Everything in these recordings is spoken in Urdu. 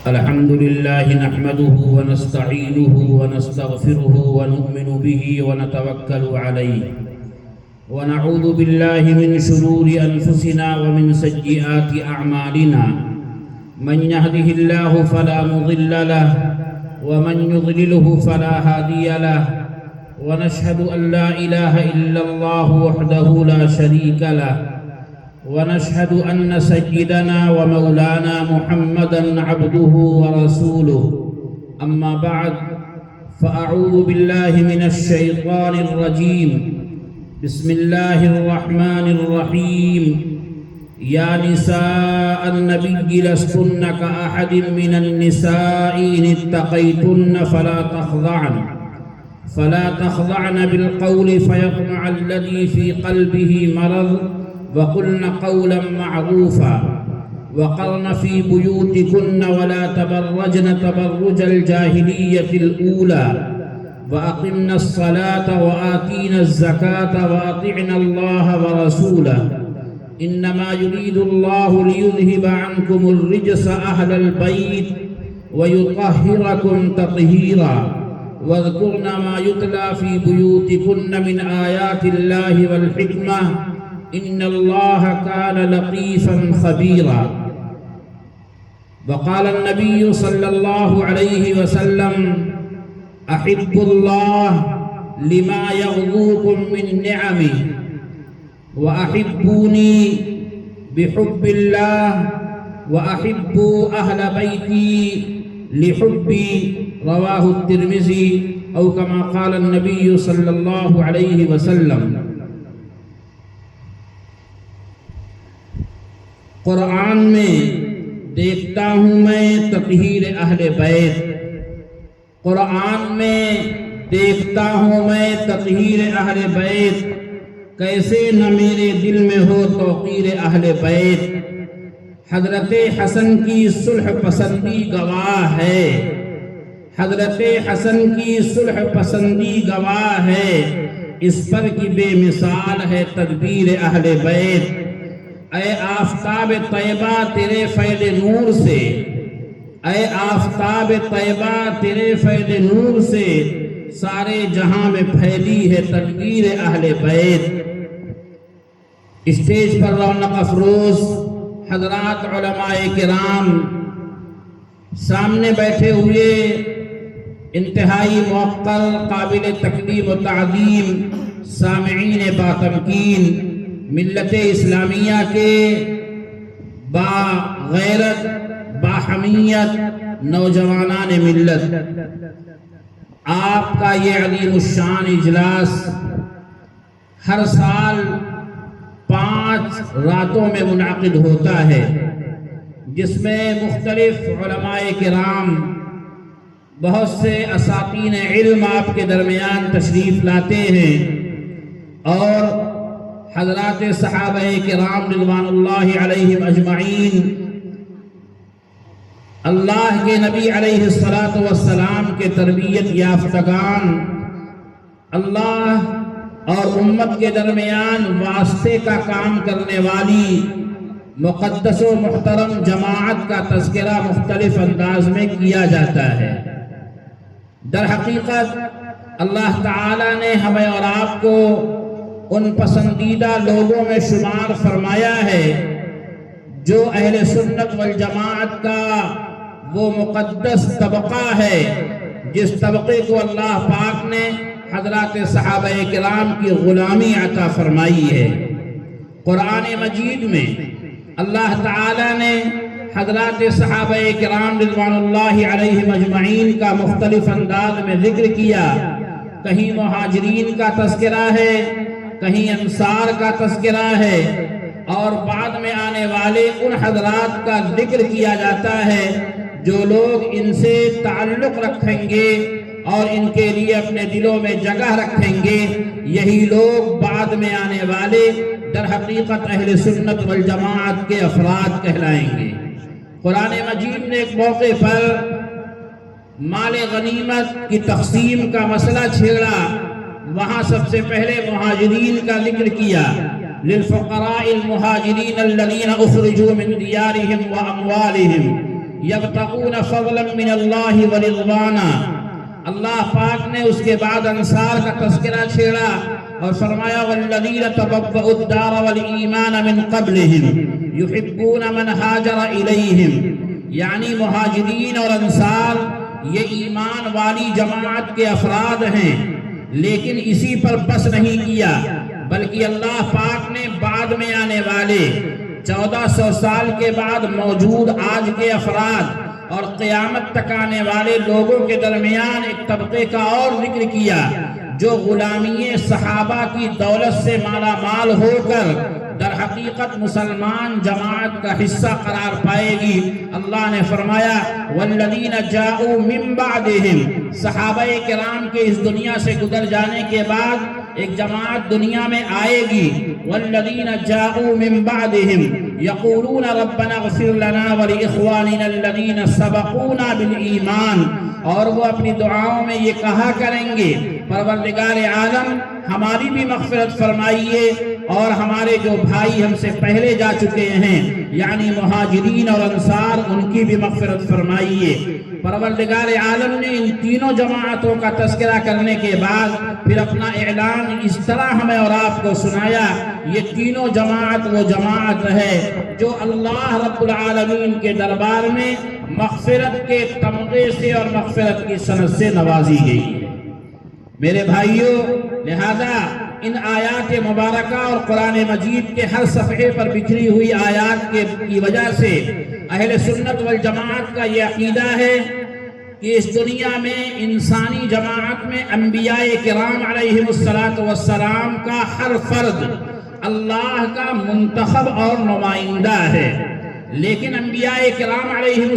الحمد لله نحمده ونستعينه ونستغفره ونؤمن به ونتوكل عليه ونعوذ بالله من شرور أنفسنا ومن سيئات أعمالنا من يهده الله فلا مضل له ومن يضلله فلا هادي له ونشهد أن لا إله إلا الله وحده لا شريك له ونشهد أن سيدنا ومولانا محمدًا عبده ورسوله أما بعد فأعوذ بالله من الشيطان الرجيم بسم الله الرحمن الرحيم يا نساء النبي لستن كأحد من النساء إن اتقيتن فلا تخضعن بالقول فيطمع الذي في قلبه مرض وقلن قولا معروفا وقرن في بيوتكن ولا تبرجن تبرج الجاهلية الأولى وأقمنا الصلاة وآتينا الزكاة وأطعنا الله ورسوله إنما يريد الله ليذهب عنكم الرجس أهل البيت ويطهركم تطهيرا واذكرن ما يتلى في بيوتكن من آيات الله والحكمة إن الله كان لطيفا خبيرا وقال النبي صلى الله عليه وسلم أحب الله لما يغضوكم من نعمه وأحبوني بحب الله وأحبوا أهل بيتي لحبي رواه الترمذي أو كما قال النبي صلى الله عليه وسلم. قرآن میں دیکھتا ہوں میں تطہیر اہل بیت، قرآن میں دیکھتا ہوں میں تطہیر اہل بیت، کیسے نہ میرے دل میں ہو توقیر اہل بیت. حضرت حسن کی صلح پسندی گواہ ہے، حضرت حسن کی صلح پسندی گواہ ہے، اس پر کی بے مثال ہے تدبیر اہل بیت. اے آفتاب طیبہ تیرے فیض نور سے، اے آفتاب طیبہ تیرے فیض نور سے سارے جہاں میں پھیلی ہے تدبیر اہل بیت. اسٹیج پر رونق افروز حضرات علماء کرام، سامنے بیٹھے ہوئے انتہائی موقر قابل تکریم و تعظیم سامعین باتمکین، ملت اسلامیہ کے با غیرت با حمیت نوجوانان ملت، آپ کا یہ عظیم الشان اجلاس ہر سال 5 راتوں میں منعقد ہوتا ہے، جس میں مختلف علماء کرام، بہت سے اساتین علم آپ کے درمیان تشریف لاتے ہیں، اور حضرات صحابہ کرام رضوان اللہ علیہم اجمعین، اللہ کے نبی علیہ السلام کے تربیت یافتگان، اللہ اور امت کے درمیان واسطے کا کام کرنے والی مقدس و محترم جماعت کا تذکرہ مختلف انداز میں کیا جاتا ہے. در حقیقت اللہ تعالی نے ہمیں اور آپ کو ان پسندیدہ لوگوں میں شمار فرمایا ہے جو اہل سنت والجماعت کا وہ مقدس طبقہ ہے جس طبقے کو اللہ پاک نے حضرات صحابہ کرام کی غلامی عطا فرمائی ہے. قرآن مجید میں اللہ تعالی نے حضرات صحابہ کرام رضوان اللہ علیہم اجمعین کا مختلف انداز میں ذکر کیا. کہیں مہاجرین کا تذکرہ ہے، کہیں انصار کا تذکرہ ہے، اور بعد میں آنے والے ان حضرات کا ذکر کیا جاتا ہے جو لوگ ان سے تعلق رکھیں گے اور ان کے لیے اپنے دلوں میں جگہ رکھیں گے، یہی لوگ بعد میں آنے والے در حقیقت اہل سنت والجماعت کے افراد کہلائیں گے. قرآن مجید نے ایک موقع پر مال غنیمت کی تقسیم کا مسئلہ چھیڑا، وہاں سب سے پہلے مہاجرین کا ذکر کیا. للفقراء المهاجرين الذين اخرجوا من ديارهم واموالهم یبتغون فضلا من اللہ ورضوانا۔ اللہ پاک نے اس کے بعد انصار کا تذکرہ چھیڑا اور فرمایا والذین تبوؤا الدار والایمان من قبلہم یحبون من ہاجر الیہم، یعنی مہاجرین اور انصار یہ ایمان والی جماعت کے افراد ہیں، لیکن اسی پر بس نہیں کیا بلکہ اللہ پاک نے بعد میں آنے والے 1400 سال کے بعد موجود آج کے افراد اور قیامت تک آنے والے لوگوں کے درمیان ایک طبقے کا اور ذکر کیا جو غلامی صحابہ کی دولت سے مالا مال ہو کر در حقیقت مسلمان جماعت کا حصہ قرار پائے گی۔ اللہ نے فرمایا والذین جاؤوا من بعدہم، صحابہ کرام کے اس دنیا سے گزر جانے کے بعد ایک جماعت دنیا میں آئے گی، والذین جاؤوا من بعدہم یقولون ربنا اغفر لنا ولاخواننا الذین سبقونا بالایمان، اور وہ اپنی دعاؤں میں یہ کہا کریں گے پروردگار عالم ہماری بھی مغفرت فرمائیے اور ہمارے جو بھائی ہم سے پہلے جا چکے ہیں یعنی مہاجرین اور انصار ان کی بھی مغفرت فرمائیے۔ پروردگار عالم نے ان تینوں جماعتوں کا تذکرہ کرنے کے بعد پھر اپنا اعلان اس طرح ہمیں اور آپ کو سنایا، یہ تینوں جماعت وہ جماعت ہے جو اللہ رب العالمین کے دربار میں مغفرت کے تمغے سے اور مغفرت کی سند سے نوازی گئی۔ میرے بھائیوں، لہذا ان آیات مبارکہ اور قرآن مجید کے ہر صفحے پر بکھری ہوئی آیات کی وجہ سے اہل سنت والجماعت کا یہ عقیدہ ہے کہ اس دنیا میں انسانی جماعت میں انبیاء کرام علیہم السلام کا ہر فرد اللہ کا منتخب اور نمائندہ ہے، لیکن انبیاء کرام علیہم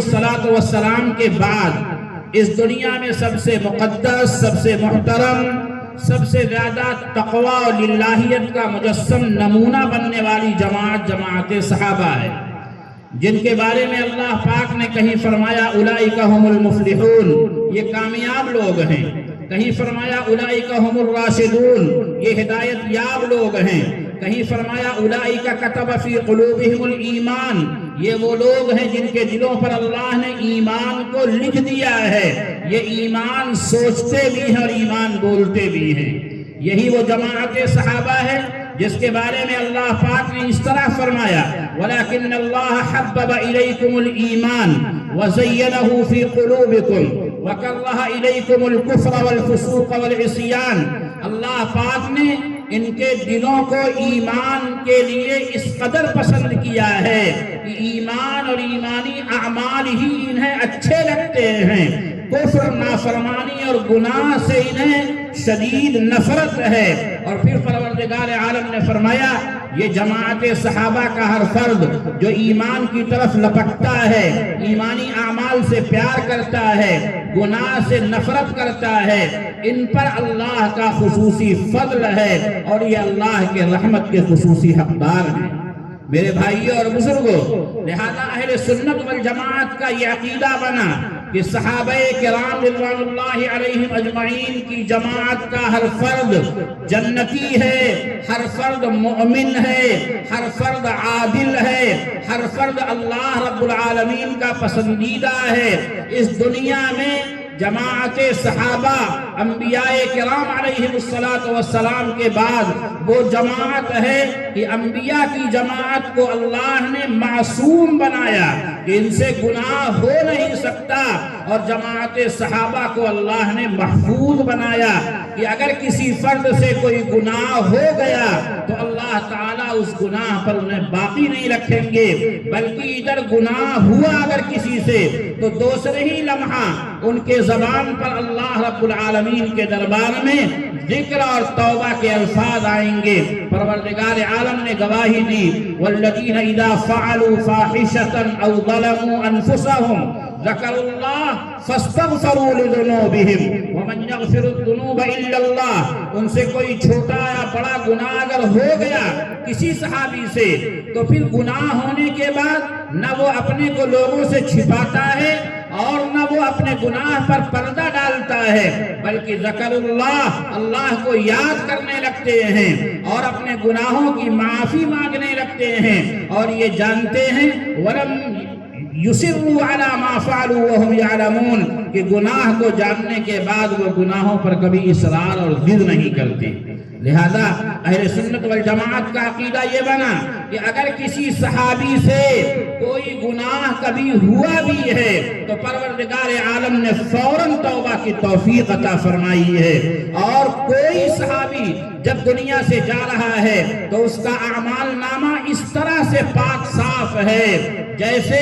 السلام کے بعد اس دنیا میں سب سے مقدس، سب سے محترم، سب سے زیادہ تقوی اور للہیت کا مجسم نمونہ بننے والی جماعت صحابہ ہے، جن کے بارے میں اللہ پاک نے کہیں فرمایا اولئک ھم المفلحون، یہ کامیاب لوگ ہیں، کہیں فرمایا اولئک ھم الراشدون، یہ ہدایت یاب لوگ ہیں، کہیں فرمایا اولئک کتب فی قلوبہم الایمان، یہ وہ لوگ ہیں جن کے دلوں پر اللہ نے ایمان کو لکھ دیا ہے، یہ ایمان سوچتے بھی ہیں اور ایمان بولتے بھی ہیں۔ یہی وہ جماعت صحابہ ہے جس کے بارے میں اللہ پاک نے اس طرح فرمایا وَلَكِنَّ اللَّهَ حَبَّبَ إِلَيْكُمُ الْإِيمَانَ وَزَيَّنَهُ فِي قُلُوبِكُمْ وَكَرَّهَ إِلَيْكُمُ الْكُفْرَ وَالْفُسُوقَ وَالْعِصْيَانَ، اللہ پاک نے ان کے دلوں کو ایمان کے لیے اس قدر پسند کیا ہے کہ ایمان اور ایمانی اعمال ہی انہیں اچھے لگتے ہیں، کفر، نافرمانی اور گناہ سے انہیں شدید نفرت ہے۔ اور پھر پروردگار عالم نے فرمایا یہ جماعت صحابہ کا ہر فرد جو ایمان کی طرف لپکتا ہے، ایمانی اعمال سے پیار کرتا ہے، گناہ سے نفرت کرتا ہے، ان پر اللہ کا خصوصی فضل ہے اور یہ اللہ کے رحمت کے خصوصی حقدار ہیں۔ میرے بھائیوں اور بزرگوں، لہذا اہل سنت والجماعت کا یہ عقیدہ بنا کہ صحابہ کرام رضوان اللہ علیہم اجمعین کی جماعت کا ہر فرد جنتی ہے، ہر فرد مؤمن ہے، ہر فرد عادل ہے، ہر فرد اللہ رب العالمین کا پسندیدہ ہے۔ اس دنیا میں جماعت صحابہ انبیاء کرام علیہم السلام کے بعد وہ جماعت ہے کہ انبیاء کی جماعت کو اللہ نے معصوم بنایا کہ ان سے گناہ ہو نہیں سکتا، اور جماعت صحابہ کو اللہ نے محفوظ بنایا کہ اگر کسی فرد سے کوئی گناہ ہو گیا تو اللہ تعالیٰ اس گناہ پر انہیں باقی نہیں رکھیں گے، بلکہ ادھر گناہ ہوا اگر کسی سے تو دوسرے ہی لمحہ ان کے زبان پر اللہ رب العالمین کے دربار میں ذکر اور توبہ کے الفاظ آئیں گے۔ پروردگار عالم نے گواہی دی والذین اذا فعلوا فاحشة او ظلموا انفسهم ذکروا اللہ فاستغفروا لذنوبهم ومن یغفر الذنوب الا اللہ، ان سے کوئی چھوٹا یا بڑا گناہ اگر ہو گیا کسی صحابی سے تو پھر گناہ ہونے کے بعد نہ وہ اپنے کو لوگوں سے چھپاتا ہے اور نہ وہ اپنے گناہ پر پردہ ڈالتا ہے، بلکہ ذکر اللہ کو یاد کرنے لگتے ہیں اور اپنے گناہوں کی معافی مانگنے لگتے ہیں، اور یہ جانتے ہیں وَلَمْ یصروا علی ما فعلوا وهم یعلمون، کہ گناہ کو جاننے کے بعد وہ گناہوں پر کبھی اصرار اور ضد نہیں کرتے۔ لہذا اہل سنت والجماعت کا عقیدہ یہ بنا کہ اگر کسی صحابی سے کوئی گناہ کبھی ہوا بھی ہے تو پروردگار عالم نے فوراً توبہ کی توفیق عطا فرمائی ہے، اور کوئی صحابی جب دنیا سے جا رہا ہے تو اس کا اعمال نامہ اس طرح سے پاک صاف ہے جیسے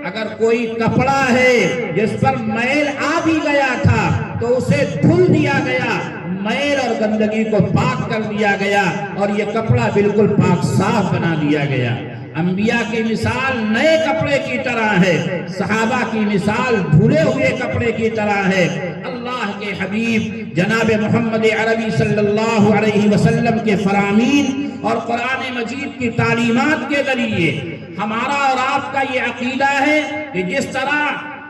اگر کوئی کپڑا ہے جس پر میل آ بھی گیا تھا تو اسے دھل دیا گیا، میل اور گندگی کو پاک کر دیا گیا اور یہ کپڑا بالکل پاک صاف بنا دیا گیا۔ انبیاء کی مثال نئے کپڑے کی طرح ہے، صحابہ کی مثال دھلے ہوئے کپڑے کی طرح ہے۔ اللہ کے حبیب جناب محمد عربی صلی اللہ علیہ وسلم کے فرامین اور قرآن مجید کی تعلیمات کے ذریعے ہمارا اور آپ کا یہ عقیدہ ہے کہ جس طرح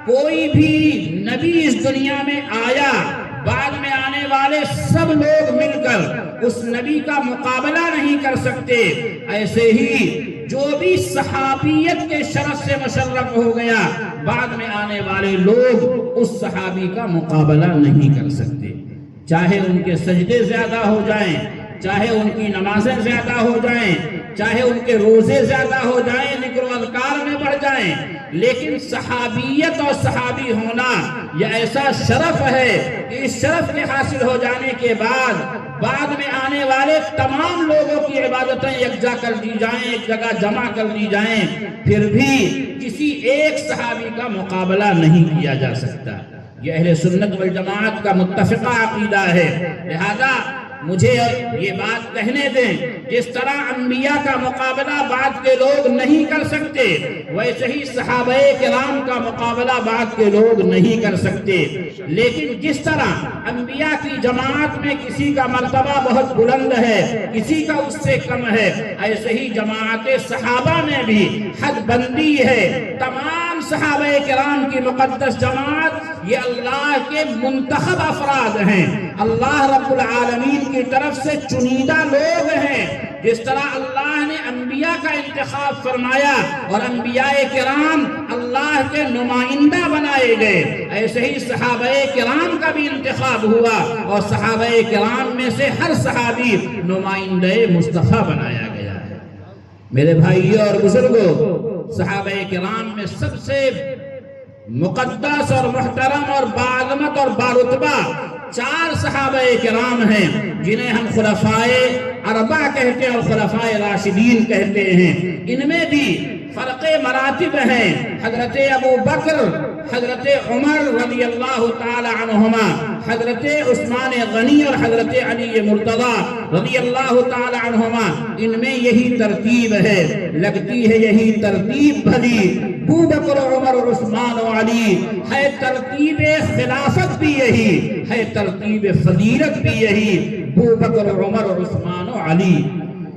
کوئی بھی نبی اس دنیا میں آیا، بعد میں آنے والے سب لوگ مل کر اس نبی کا مقابلہ نہیں کر سکتے، ایسے ہی جو بھی صحابیت کے شرف سے مشرف ہو گیا، بعد میں آنے والے لوگ اس صحابی کا مقابلہ نہیں کر سکتے، چاہے ان کے سجدے زیادہ ہو جائیں، چاہے ان کی نمازیں زیادہ ہو جائیں، چاہے ان کے روزے زیادہ ہو جائیں، ذکر و اذکار میں بڑھ جائیں، لیکن صحابیت اور صحابی ہونا یہ ایسا شرف ہے کہ اس شرف کے حاصل ہو جانے کے بعد میں آنے والے تمام لوگوں کی عبادتیں یکجا کر دی جائیں، ایک جگہ جمع کر دی جائیں، پھر بھی کسی ایک صحابی کا مقابلہ نہیں کیا جا سکتا۔ یہ اہل سنت والجماعت کا متفقہ عقیدہ ہے۔ لہذا مجھے یہ بات کہنے دیں، جس طرح انبیاء کا مقابلہ بعد کے لوگ نہیں کر سکتے، ویسے ہی صحابہ کرام کا مقابلہ بعد کے لوگ نہیں کر سکتے، لیکن جس طرح انبیاء کی جماعت میں کسی کا مرتبہ بہت بلند ہے، کسی کا اس سے کم ہے، ایسے ہی جماعت صحابہ میں بھی حد بندی ہے۔ تمام صحابہ کرام کی مقدس جماعت یہ اللہ کے منتخب افراد ہیں، اللہ رب العالمین کی طرف سے چنیدہ لوگ ہیں۔ جس طرح اللہ نے انبیاء کا انتخاب فرمایا اور انبیاء کرام اللہ کے نمائندہ بنائے گئے، ایسے ہی صحابہ کرام کا بھی انتخاب ہوا اور صحابہ کرام میں سے ہر صحابی نمائندہ مصطفیٰ بنایا گیا ہے۔ میرے بھائیوں اور بزرگوں، صحابہ کرام میں سب سے مقدس اور محترم اور باعظمت اور برتبہ 4 صحابہ کرام ہیں جنہیں ہم خلفائے اربعہ کہتے ہیں اور خلفائے راشدین کہتے ہیں۔ ان میں بھی فرق مراتب ہیں، حضرت ابو بکر، حضرت عمر رضی اللہ تعالی عنہما، حضرت عثمان غنی اور حضرت علی مرتضی رضی اللہ تعالی عنہما، ان میں یہی ترتیب ہے۔ لگتی ہے یہی ترتیب بھلی، ابو بکر عمر اور عثمان و علی، ہے ترتیب خلافت بھی یہی، ہے ترتیب فضیلت بھی یہی، ابو بکر عمر اور عثمان و علی۔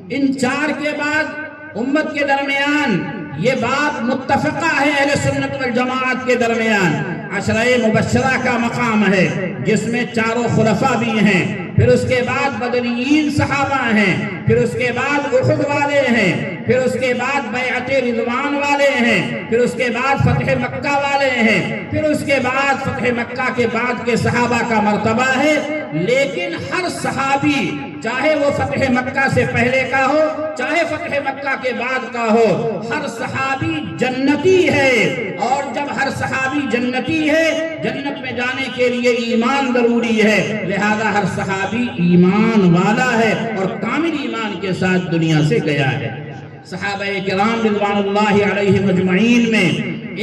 ان 4 کے بعد امت کے درمیان یہ بات متفقہ ہے، اہل سنت والجماعت کے درمیان عشرہ مبشرہ کا مقام ہے، جس میں 4 خلفاء بھی ہیں، پھر اس کے بعد بدریین صحابہ ہیں، پھر اس کے بعد احد والے ہیں، پھر اس کے بعد بیعت رضوان والے ہیں، پھر اس کے بعد فتح مکہ والے ہیں، پھر اس کے بعد فتح مکہ کے بعد کے صحابہ کا مرتبہ ہے۔ لیکن ہر صحابی، چاہے وہ فتح مکہ سے پہلے کا ہو چاہے فتح مکہ کے بعد کا ہو، ہر صحابی جنتی ہے، اور جب ہر صحابی جنتی ہے، جنت میں جانے کے لیے ایمان ضروری ہے، لہذا ہر صحابی ایمان والا ہے اور کامل ایمان کے ساتھ دنیا سے گیا ہے۔ صحابہ کرام رضوان اللہ علیہ مجمعین میں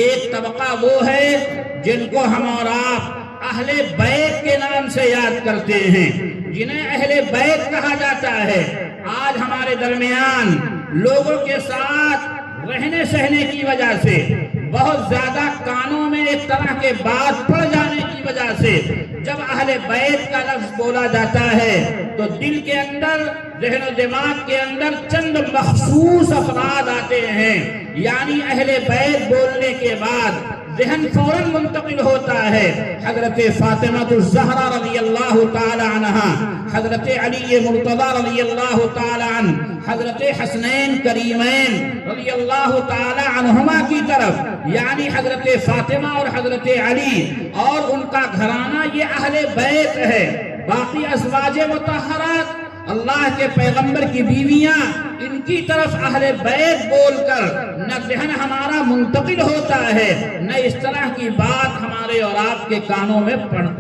ایک طبقہ وہ ہے جن کو ہم اور آپ اہل بیت کے نام سے یاد کرتے ہیں، جنہیں اہل بیت کہا جاتا ہے۔ آج ہمارے درمیان لوگوں کے ساتھ رہنے سہنے کی وجہ سے، بہت زیادہ کانوں میں ایک طرح کے بات پڑ جانے کی وجہ سے، جب اہل بیت کا لفظ بولا جاتا ہے تو دل کے اندر، ذہن و دماغ کے اندر چند مخصوص افراد آتے ہیں، یعنی اہل بیت بولنے کے بعد ذہن فوراً منتقل ہوتا ہے حضرت فاطمہ الزہرا رضی اللہ تعالی عنہا، حضرت علی مرتضی رضی اللہ تعالی عنہ، حضرت حسنین کریمین رضی اللہ تعالی عنہما کی طرف، یعنی حضرت فاطمہ اور حضرت علی اور ان کا گھرانہ یہ اہل بیت ہے۔ باقی ازواج مطہرات اللہ کے پیغمبر کی بیویاں، ان کی طرف اہل بیت بول کر نہ ذہن ہمارا منتقل ہوتا ہے، نہ اس طرح کی بات ہمارے اور آپ کے کانوں میں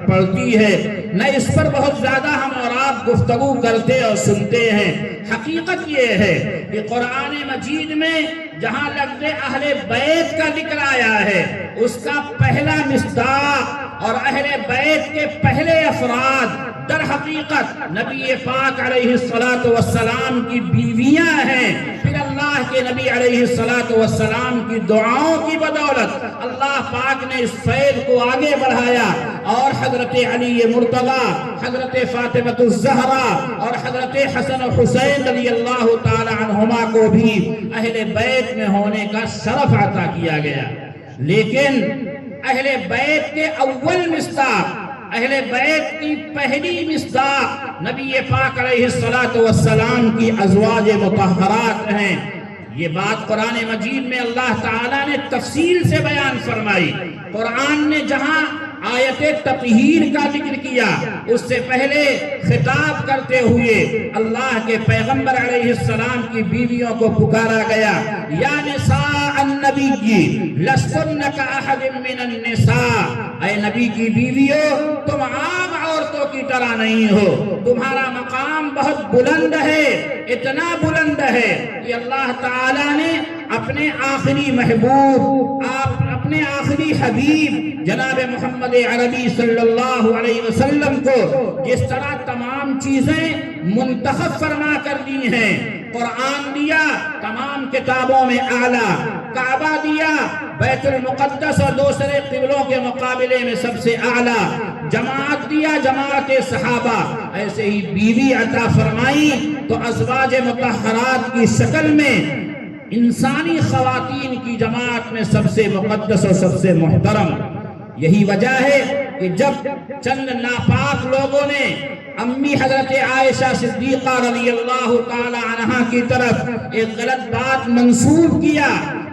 پڑتی ہے، نہ اس پر بہت زیادہ ہم اور آپ گفتگو کرتے اور سنتے ہیں۔ حقیقت یہ ہے کہ قرآن مجید میں جہاں لفظ اہل بیت کا ذکر آیا ہے، اس کا پہلا مصداق اور اہل بیت کے پہلے افراد در حقیقت نبی پاک علیہ السلام کی بیویاں ہیں۔ پھر اللہ کے نبی علیہ السلام کی دعاؤں کی بدولت اللہ پاک نے اس فیض کو آگے بڑھایا اور حضرت علی مرتضی، حضرت فاطمہ الزہرا اور حضرت حسن و حسین رضی اللہ تعالی عنہما کو بھی اہل بیت میں ہونے کا شرف عطا کیا گیا۔ لیکن اہل بیت کے اول مصداق، اہل بیت کی پہلی مصداق نبی پاک علیہ السلام کی ازواج مطہرات ہیں۔ یہ بات قرآن مجید میں اللہ تعالیٰ نے تفصیل سے بیان فرمائی۔ قرآن نے جہاں آیت تطہیر کا ذکر کیا، اس سے پہلے خطاب کرتے ہوئے اللہ کے پیغمبر علیہ السلام کی بیویوں کو پکارا گیا، یا نساء النبی لستن کاحد من النساء، اے نبی کی بیویوں تم عام عورتوں کی طرح نہیں ہو، تمہارا مقام بہت بلند ہے، اتنا بلند ہے کہ اللہ تعالیٰ نے اپنے آخری محبوب، اپنے آخری حبیب جناب محمد عربی صلی اللہ علیہ وسلم کو جس طرح تمام چیزیں منتخب فرما کر دی ہیں، قرآن دیا تمام کتابوں میں اعلیٰ، کعبہ دیا بیت المقدس اور دوسرے قبلوں کے مقابلے میں سب سے اعلیٰ، جماعت دیا جماعت صحابہ، ایسے ہی بیوی عطا فرمائی تو ازواج مطہرات کی شکل میں انسانی خواتین کی جماعت میں سب سے مقدس اور سب سے محترم۔ یہی وجہ ہے کہ جب چند ناپاک لوگوں نے امی حضرت عائشہ صدیقہ رضی اللہ تعالی عنہا کی طرف ایک غلط بات منسوب کیا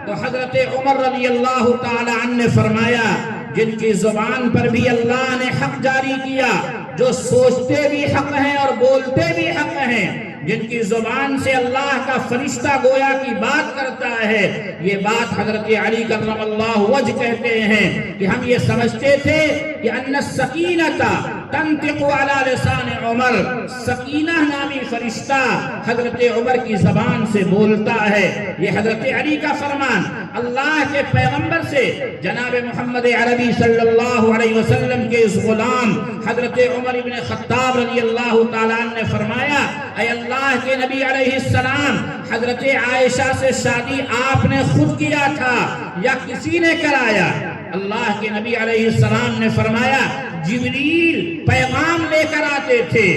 تو حضرت عمر رضی اللہ تعالی عنہ نے فرمایا، جن کی زبان پر بھی اللہ نے حق جاری کیا، جو سوچتے بھی حق ہیں اور بولتے بھی حق ہیں، جن کی زبان سے اللہ کا فرشتہ گویا کی بات کرتا ہے، یہ بات حضرت علی کرم اللہ وجہ کہتے ہیں کہ ہم یہ سمجھتے تھے کہ ان السکینۃ تنطق علی لسان عمر، سکینہ نامی فرشتہ حضرت عمر کی زبان سے بولتا ہے۔ یہ حضرت علی کا فرمان اللہ کے پیغمبر سے جناب محمد عربی صلی اللہ علیہ وسلم کے اس غلام حضرت عمر بن خطاب رضی اللہ تعالیٰ عنہ نے فرمایا، اے اللہ کے نبی علیہ السلام، حضرت عائشہ سے شادی آپ نے خود کیا تھا یا کسی نے کرایا؟ اللہ کے نبی علیہ السلام نے فرمایا، جبریل پیغام لے کر آتے تھے،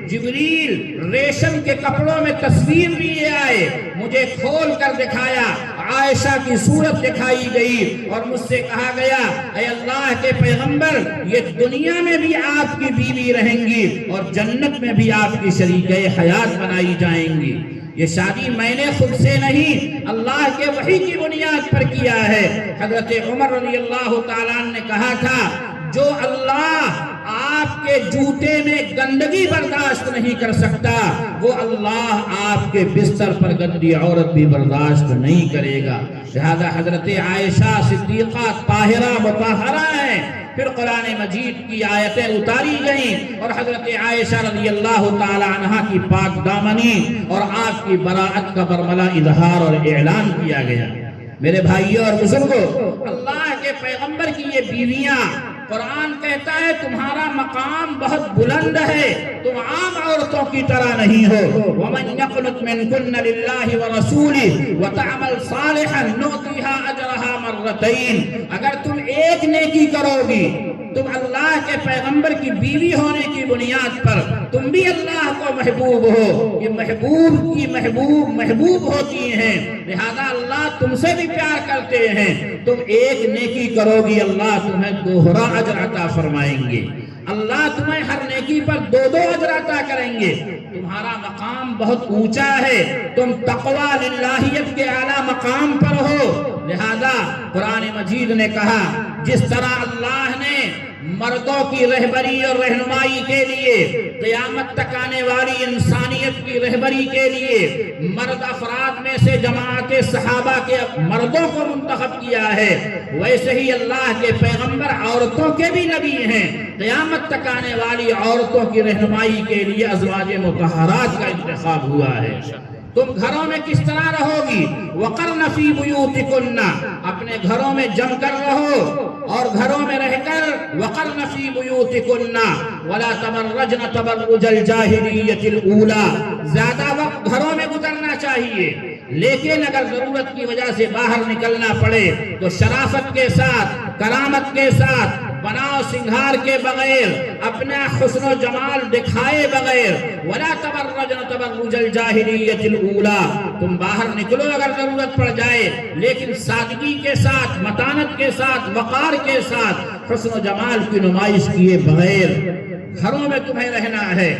جبریل ریشم کے کپڑوں میں تصویر لیے آئے، مجھے کھول کر دکھایا، عائشہ کی صورت دکھائی گئی اور مجھ سے کہا گیا، اے اللہ کے پیغمبر، یہ دنیا میں بھی آپ کی بیوی رہیں گی اور جنت میں بھی آپ کی شریکہ حیات بنائی جائیں گی۔ یہ شادی میں نے خود سے نہیں، اللہ کے وحی کی بنیاد پر کیا ہے۔ حضرت عمر رضی اللہ تعالیٰ نے کہا تھا، جو اللہ آپ کے جوتے میں گندگی برداشت نہیں کر سکتا، وہ اللہ آپ کے بستر پر گندی عورت بھی برداشت نہیں کرے گا۔ لہذا حضرت عائشہ صدیقہ طاہرہ مطہرہ ہیں۔ پھر قرآن مجید کی آیتیں اتاری گئیں اور حضرت عائشہ رضی اللہ تعالی عنہا کی پاک دامنی اور آپ کی براءت کا برملا اظہار اور اعلان کیا گیا۔ میرے بھائیوں اور بزرگوں، اللہ کے پیغمبر کی یہ بیویاں، قرآن کہتا ہے تمہارا مقام بہت بلند ہے، تم عام عورتوں کی طرح نہیں ہو۔ وَمَنْ يَقْنُتْ مِنْكُنَّ لِلَّهِ وَرَسُولِهِ وَتَعْمَلْ صَالِحًا نُؤْتِهَا أَجْرَهَا مَرَّتَيْنِ، اگر تم ایک نیکی کرو گی تم اللہ کے پیغمبر کی بیوی ہونے کی بنیاد پر تم بھی اللہ کو محبوب ہو، یہ محبوب کی محبوب ہوتی ہیں، لہذا اللہ تم سے بھی پیار کرتے ہیں، تم ایک نیکی کرو گی اللہ تمہیں دوہرا اجر عطا فرمائیں گے، اللہ تمہیں ہر نیکی پر دو اجر عطا کریں گے، تمہارا مقام بہت اونچا ہے، تم تقوی للہیت کے اعلیٰ مقام پر ہو، لہذا قرآن مجید نے کہا جس طرح اللہ نے مردوں کی رہبری اور رہنمائی کے لیے قیامت تک آنے والی انسانیت کی رہبری کے لیے مرد افراد میں سے جماعت صحابہ کے مردوں کو منتخب کیا ہے، ویسے ہی اللہ کے پیغمبر عورتوں کے بھی نبی ہیں، قیامت تک آنے والی عورتوں کی رہنمائی کے لیے ازواج مطہرات کا انتخاب ہوا ہے۔ تم گھروں میں کس طرح رہو گی؟ وَقَرْنَ فِي بُيُوتِكُنَّ، اپنے گھروں میں جم کر رہو اور گھروں میں رہ کر وَقَرْنَ فِي بُيُوتِكُنَّ وَلَا تَبَرَّجْنَ تَبَرُّجَ الْجَاهِلِيَّةِ الْأُولَى، زیادہ وقت گھروں میں گزرنا چاہیے، لیکن اگر ضرورت کی وجہ سے باہر نکلنا پڑے تو شرافت کے ساتھ، کرامت کے ساتھ، بناؤ سنگھار کے بغیر، اپنا حسن و جمال دکھائے بغیر، وَلَا تَبَرَّجْنَ تَبَرُّجَ الْجَاهِلِيَّةِ الْأُولَى، تم باہر نکلو اگر ضرورت پڑ جائے لیکن سادگی کے ساتھ، متانت کے ساتھ، وقار کے ساتھ، حسن و جمال کی نمائش کیے بغیر گھروں میں تمہیں رہنا ہے۔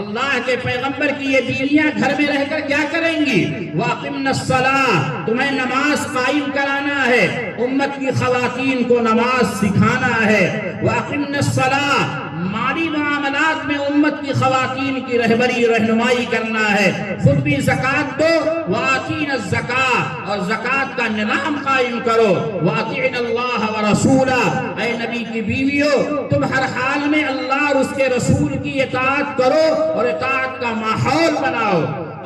اللہ کے پیغمبر کی یہ بیویاں گھر میں رہ کر کیا کریں گی؟ وَأَقِمْنَ الصَّلَاةَ، تمہیں نماز قائم کرانا ہے، امت کی خواتین کو نماز سکھانا ہے۔ وَأَقِمْنَ الصَّلَاةَ، مالی معاملات میں امت کی خواتین کی رہبری رہنمائی کرنا ہے، خود بھی زکوٰۃ دو، وَآتِينَ الزَّكَاةَ، اور زکوٰۃ کا نظام قائم کرو، وَأَطِعْنَ اللَّهَ وَرَسُولَهُ، اے نبی کی بیویوں تم ہر حال میں اللہ اور اس کے رسول کی اطاعت کرو اور اطاعت کا ماحول بناؤ۔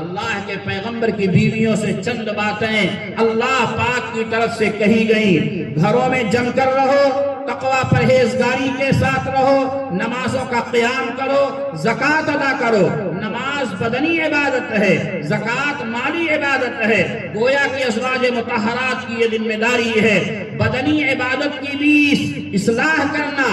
اللہ کے پیغمبر کی بیویوں سے چند باتیں اللہ پاک کی طرف سے کہی گئیں، گھروں میں جم کر رہو، تقوی پرہیزگاری کے ساتھ رہو، نمازوں کا قیام کرو، زکوٰۃ ادا کرو۔ نماز بدنی عبادت ہے، زکوٰۃ مالی عبادت ہے، گویا کہ ازواج مطہرات کی یہ ذمہ داری ہے، بدنی عبادت کی بھی اصلاح کرنا،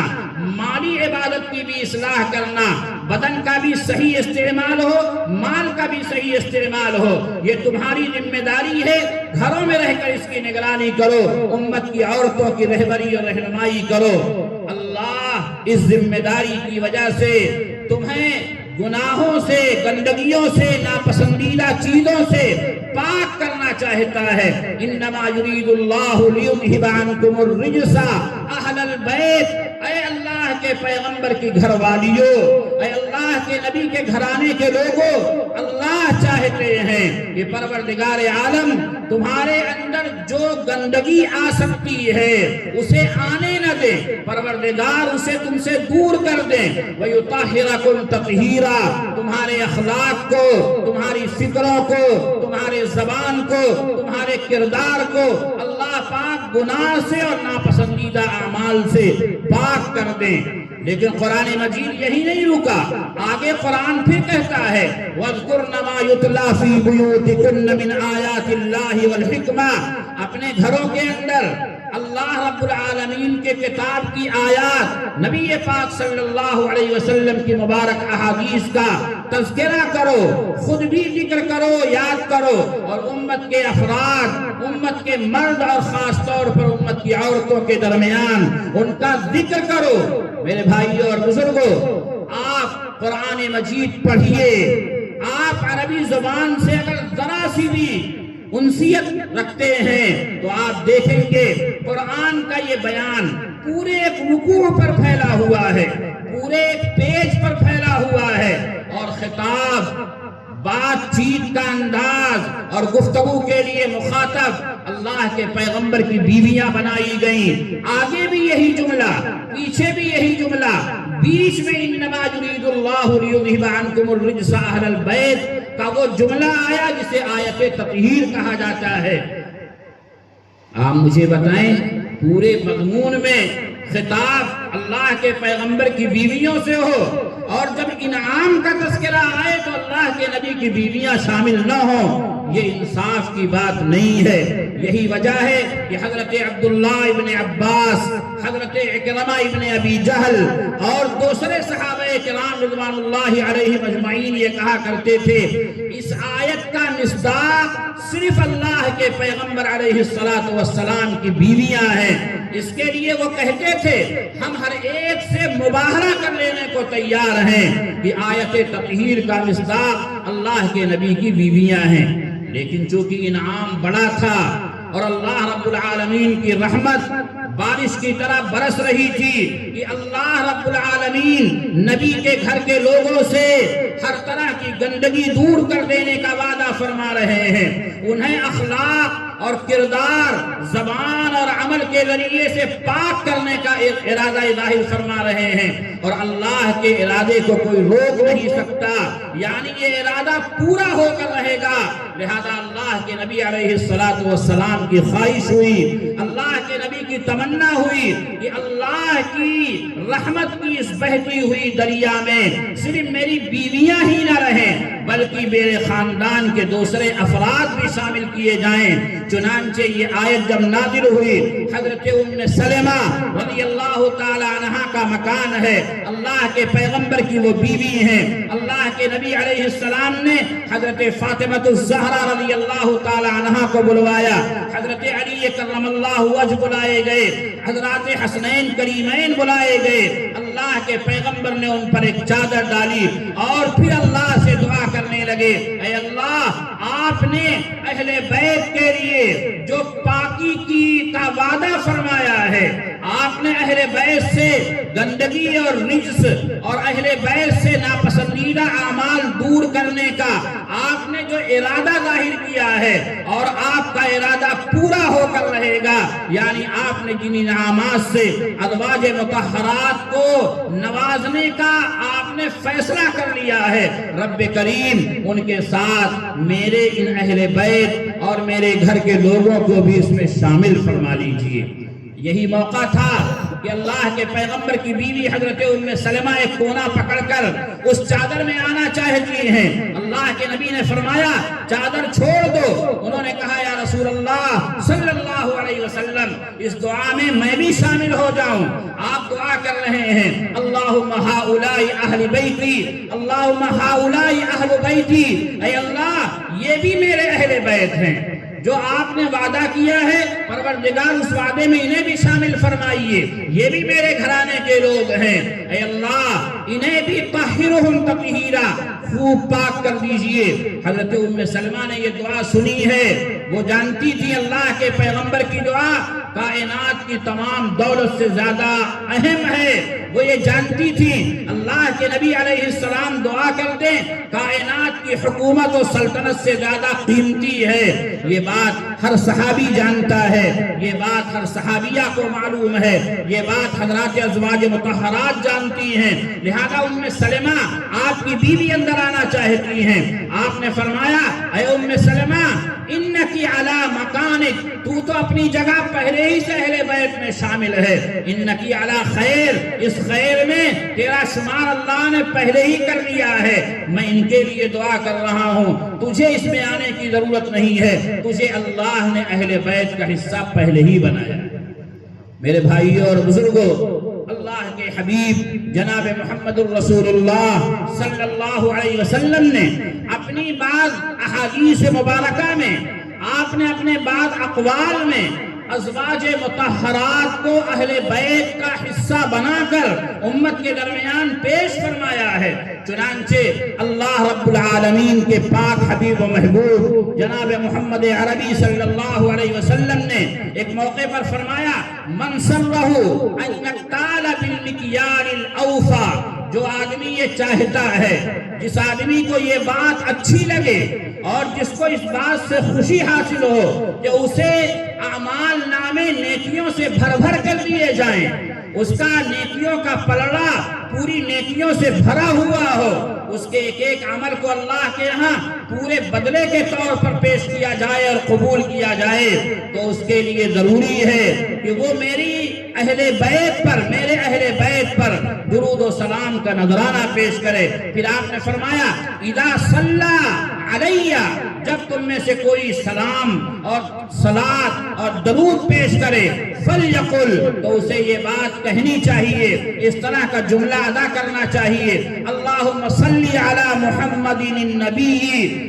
مالی عبادت کی بھی اصلاح کرنا، بدن کا بھی صحیح استعمال ہو، مال کا بھی صحیح استعمال ہو، یہ تمہاری ذمہ داری ہے، گھروں میں رہ کر اس کی نگرانی کرو، امت کی عورتوں کی رہبری اور رہنمائی کرو۔ اللہ اس ذمہ داری کی وجہ سے تمہیں گناہوں سے، گندگیوں سے، ناپسندیدہ چیزوں سے پاک کرنا چاہتا ہے۔ انما یرید اللہ لیذھب عنکم الرجس اہل البیت، اے اللہ کے پیغمبر کی گھر والیوں، اے اللہ کے نبی کے گھرانے کے لوگوں، اللہ چاہتے ہیں کہ پروردگار عالم تمہارے اندر جو گندگی آ سکتی ہے اسے آنے نہ دے، پروردگار اسے تم سے دور کر دیں، وَيُطَهِّرَكُمْ تَطْهِيرًا، تمہارے اخلاق کو، تمہاری فکروں کو، تمہارے زبان کو، تمہارے کردار کو اللہ پاک گناہ سے اور ناپسندیدہ اعمال سے پاک کر دیں۔ لیکن قرآن مجید یہی نہیں رکا، آگے قرآن پھر کہتا ہے وَاذْكُرْنَ مَا يُتْلَى فِي بُيُوتِكُنَّ مِنْ آيَاتِ اللَّهِ وَالْحِكْمَةِ، اپنے گھروں کے اندر اللہ رب العالمین کے کتاب کی آیات، نبی پاک صلی اللہ علیہ وسلم کی مبارک احادیث کا تذکرہ کرو، خود بھی ذکر کرو، یاد کرو، اور امت کے افراد، امت کے مرد اور خاص طور پر امت کی عورتوں کے درمیان ان کا ذکر کرو۔ میرے بھائیوں اور بزرگوں، آپ قرآن مجید پڑھیے، آپ عربی زبان سے اگر ذرا سی بھی انسیت رکھتے ہیں تو آپ دیکھیں گے قرآن کا یہ بیان پورے ایک رکوع پر پھیلا ہوا ہے، پورے ایک پیج پر پھیلا ہوا ہے، اور خطاب، بات چیت کا انداز اور گفتگو کے لیے مخاطب اللہ کے پیغمبر کی بیویاں بنائی گئیں۔ آگے بھی یہی جملہ، پیچھے بھی یہی جملہ، بیچ میں انما یرید اللہ لیذھب عنکم الرجس اہل البیت کا وہ جملہ آیا جسے آیت تطہیر کہا جاتا ہے۔ آپ مجھے بتائیں پورے مضمون میں خطاب اللہ کے پیغمبر کی بیویوں سے ہو، اور جب انعام کا تذکرہ آئے تو اللہ کے نبی کی بیویاں شامل نہ ہوں، یہ انصاف کی بات نہیں ہے۔ یہی وجہ ہے کہ حضرت عبداللہ ابن عباس، حضرت اکرمہ ابن ابی جہل اور دوسرے صحابہ کرام رضوان اللہ علیہم اجمعین یہ کہا کرتے تھے اس آیت کا مصداق صرف اللہ کے پیغمبر علیہ السلام کی بیویاں ہیں۔ اس کے لیے وہ کہتے تھے ہم ہر ایک سے مباہرہ کر لینے کو تیار ہیں کہ آیت تطہیر کا مصداق اللہ کے نبی کی بیویاں ہیں۔ لیکن چونکہ انعام بڑا تھا اور اللہ رب العالمین کی رحمت بارش کی طرح برس رہی تھی کہ اللہ رب العالمین نبی کے گھر کے لوگوں سے ہر طرح کی گندگی دور کر دینے کا وعدہ فرما رہے ہیں، انہیں اخلاق اور کردار، زبان اور عمل کے ذریعے سے پاک کرنے کا ایک ارادہ ظاہر فرما رہے ہیں، اور اللہ کے ارادے کو کوئی روک نہیں سکتا، یعنی یہ ارادہ پورا ہو کر رہے گا۔ لہذا اللہ کے نبی علیہ السلام کی خواہش ہوئی، اللہ کے نبی کی تمنا ہوئی کہ اللہ کی رحمت کی اس بہتی ہوئی دریا میں صرف میری بیویاں ہی نہ رہیں بلکہ میرے خاندان کے دوسرے افراد بھی شامل کیے جائیں۔ چنانچہ یہ آیت جب نازل ہوئی، حضرت ام سلمہ رضی اللہ تعالی عنہا کا مکان ہے، اللہ کے پیغمبر کی وہ بیوی ہیں، اللہ کے نبی علیہ السلام نے حضرت فاطمہ الزہرا رضی اللہ تعالی عنہا کو بلوایا، حضرت علی کرم اللہ وجہ بلائے گئے، حضرات حسنین کریمین بلائے گئے، اللہ کے پیغمبر نے ان پر ایک چادر ڈالی اور پھر اللہ سے دعا کرنے لگے، اے اللہ آپ نے اہل بیت کے لیے جو پاکی کی کا وعدہ فرمایا ہے، آپ نے اہل بیت سے گندگی اور رجس اور اہل بیت سے ناپسندیدہ اعمال دور کرنے کا آپ نے جو ارادہ ظاہر کیا ہے اور آپ کا ارادہ پورا ہو کر رہے گا، یعنی آپ نے جن انعامات سے ازواج مطہرات کو نوازنے کا آپ نے فیصلہ کر لیا ہے، رب کریم ان کے ساتھ میرے ان اہل بیت اور میرے گھر کے لوگوں کو بھی اس میں شامل فرما لیجئے۔ یہی موقع تھا کہ اللہ کے پیغمبر کی بیوی حضرت ام سلمہ ایک کونا پکڑ کر اس چادر میں آنا چاہتی ہیں، اللہ کے نبی نے فرمایا چادر چھوڑ دو، انہوں نے کہا یا رسول اللہ صلی اللہ علیہ وسلم اس دعا میں بھی شامل ہو جاؤں۔ آپ دعا کر رہے ہیں اللہم ہؤلاء اہل بیتی، اللہم ہؤلاء اہل بیتی، اے اللہ یہ بھی میرے اہل بیت ہیں، جو آپ نے وعدہ کیا ہے پروردگار اس وعدے میں انہیں بھی شامل فرمائیے، یہ بھی میرے گھرانے کے لوگ ہیں، اے اللہ انہیں بھی طہرہم تطہیرا، خوب پاک کر دیجئے۔ حضرت ام سلمہ نے یہ دعا سنی ہے، وہ جانتی تھی اللہ کے پیغمبر کی دعا کائنات کی تمام دولت سے زیادہ اہم ہے، وہ یہ جانتی تھی اللہ کے نبی علیہ السلام دعا کرتے کائنات کی حکومت و سلطنت سے زیادہ قیمتی ہے، یہ بات ہر صحابی جانتا ہے، یہ بات ہر صحابیہ کو معلوم ہے، یہ بات حضرات ازواج مطہرات جانتی ہیں، لہذا ام سلمہ آپ کی بیوی اندر آنا چاہتی ہیں، آپ نے فرمایا اے ام سلمہ انکی علی مکانک، تو تو اپنی جگہ پہلے ہی سے اہل بیت میں شامل ہے، انکی علی خیر، اس خیر میں تیرا شمار اللہ نے پہلے ہی کر لیا ہے، میں ان کے لیے دعا کر رہا ہوں، تجھے اس میں آنے کی ضرورت نہیں ہے، تجھے اللہ نے اہل بیت کا حصہ پہلے ہی بنایا۔ میرے بھائیوں اور بزرگوں، اللہ کے حبیب جناب محمد الرسول اللہ صلی اللہ علیہ وسلم نے اپنی بعض احادیث مبارکہ میں، آپ نے اپنے بعض اقوال میں ازواج مطہرات کو اہل بیت کا حصہ بنا کر امت کے درمیان پیش فرمایا ہے۔ چنانچہ اللہ رب العالمین کے پاک حبیب و محبوب جناب محمد عربی صلی اللہ علیہ وسلم نے ایک موقع پر فرمایا من سرہ ان یقتال بالمکیال الاوفا، جو آدمی یہ چاہتا ہے، جس آدمی کو یہ بات اچھی لگے اور جس کو اس بات سے خوشی حاصل ہو کہ اسے اعمال نامے نیکیوں سے بھر بھر کر دیے جائیں، اس کا نیکیوں کا پلڑا پوری نیکیوں سے بھرا ہوا ہو، اس کے ایک ایک عمل کو اللہ کے ہاں پورے بدلے کے طور پر پیش کیا جائے اور قبول کیا جائے، تو اس کے لیے ضروری ہے کہ وہ میری اہل بیت پر، میرے اہل بیت پر درود و سلام کا نذرانہ پیش کرے۔ پھر آپ نے فرمایا اذا صلی علیہ، جب تم میں سے کوئی سلام اور صلات اور درود پیش کرے فَلْيَقُلْ تو اسے یہ بات کہنی چاہیے، اس طرح کا جملہ ادا کرنا چاہیے، اللہم صلی علی محمد النبی،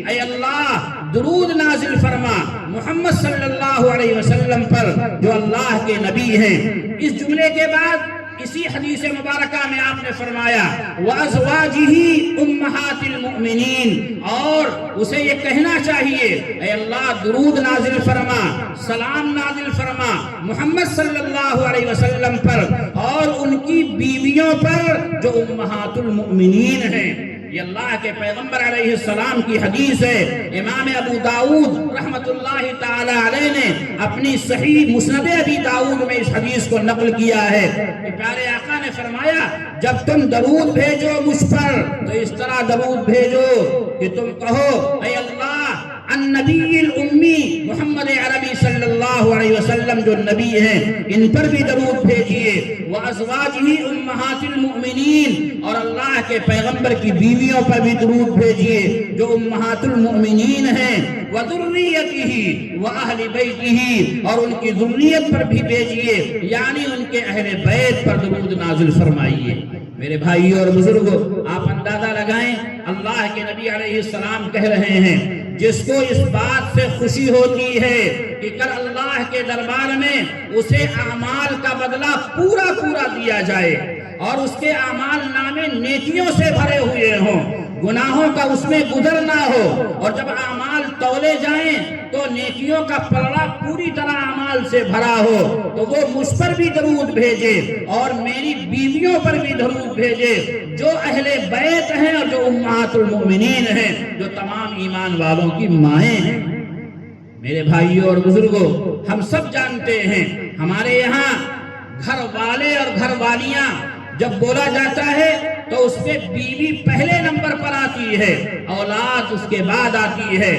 اے اللہ درود نازل فرما محمد صلی اللہ علیہ وسلم پر جو اللہ کے نبی ہیں۔ اس جملے کے بعد اسی حدیث مبارکہ میں آپ نے فرمایا وَأَزْوَاجِهِ أُمَّهَاتِ الْمُؤْمِنِينَ، اور اسے یہ کہنا چاہیے اے اللہ درود نازل فرما، سلام نازل فرما محمد صلی اللہ علیہ وسلم پر اور ان کی بیویوں پر جو امہات المؤمنین ہیں۔ یہ اللہ کے پیغمبر علیہ السلام کی حدیث ہے۔ امام ابو داؤد رحمت اللہ تعالی علیہ نے اپنی صحیح مسند ابی داؤد میں اس حدیث کو نقل کیا ہے کہ پیارے آقا نے فرمایا جب تم درود بھیجو مجھ پر تو اس طرح درود بھیجو کہ تم کہو اے اللہ النبی الامی محمد عربی صلی اللہ علیہ وسلم جو نبی ہیں ان پر بھی درود بھیجئے، وَأَزْوَاجِهِ أُمَّهَاتِ الْمُؤْمِنِينَ، اور اللہ کے پیغمبر کی بیویوں پر بھی درود بھیجئے جو امہات المؤمنین ہیں، وَذُرِّيَّتِهِ وَأَهْلِ بَيْتِهِ، اور ان کی ذریت پر بھی بھیجئے یعنی ان کے اہل بیت پر درود نازل فرمائیے۔ میرے بھائیوں اور بزرگوں، آپ اندازہ لگائیں اللہ کے نبی علیہ السلام کہہ رہے ہیں جس کو اس بات سے خوشی ہوتی ہے کہ کل اللہ کے دربار میں اسے اعمال کا بدلہ پورا پورا دیا جائے اور اس کے اعمال نامے نیکیوں سے بھرے ہوئے ہوں، گناہوں کا اس میں گزر نہ ہو، اور جب اعمال تولے جائیں تو نیکیوں کا پلڑا پوری طرح اعمال سے بھرا ہو، تو وہ مجھ پر بھی درود بھیجے اور میری بیویوں پر بھی درود بھیجے جو اہل بیت ہیں اور جو امہات المؤمنین ہیں، جو تمام ایمان والوں کی مائیں ہیں۔ میرے بھائیوں اور بزرگوں، ہم سب جانتے ہیں ہمارے یہاں گھر والے اور گھر والیاں جب بولا جاتا ہے تو اس میں بیوی پہلے نمبر پر آتی ہے، اولاد اس کے بعد آتی ہے،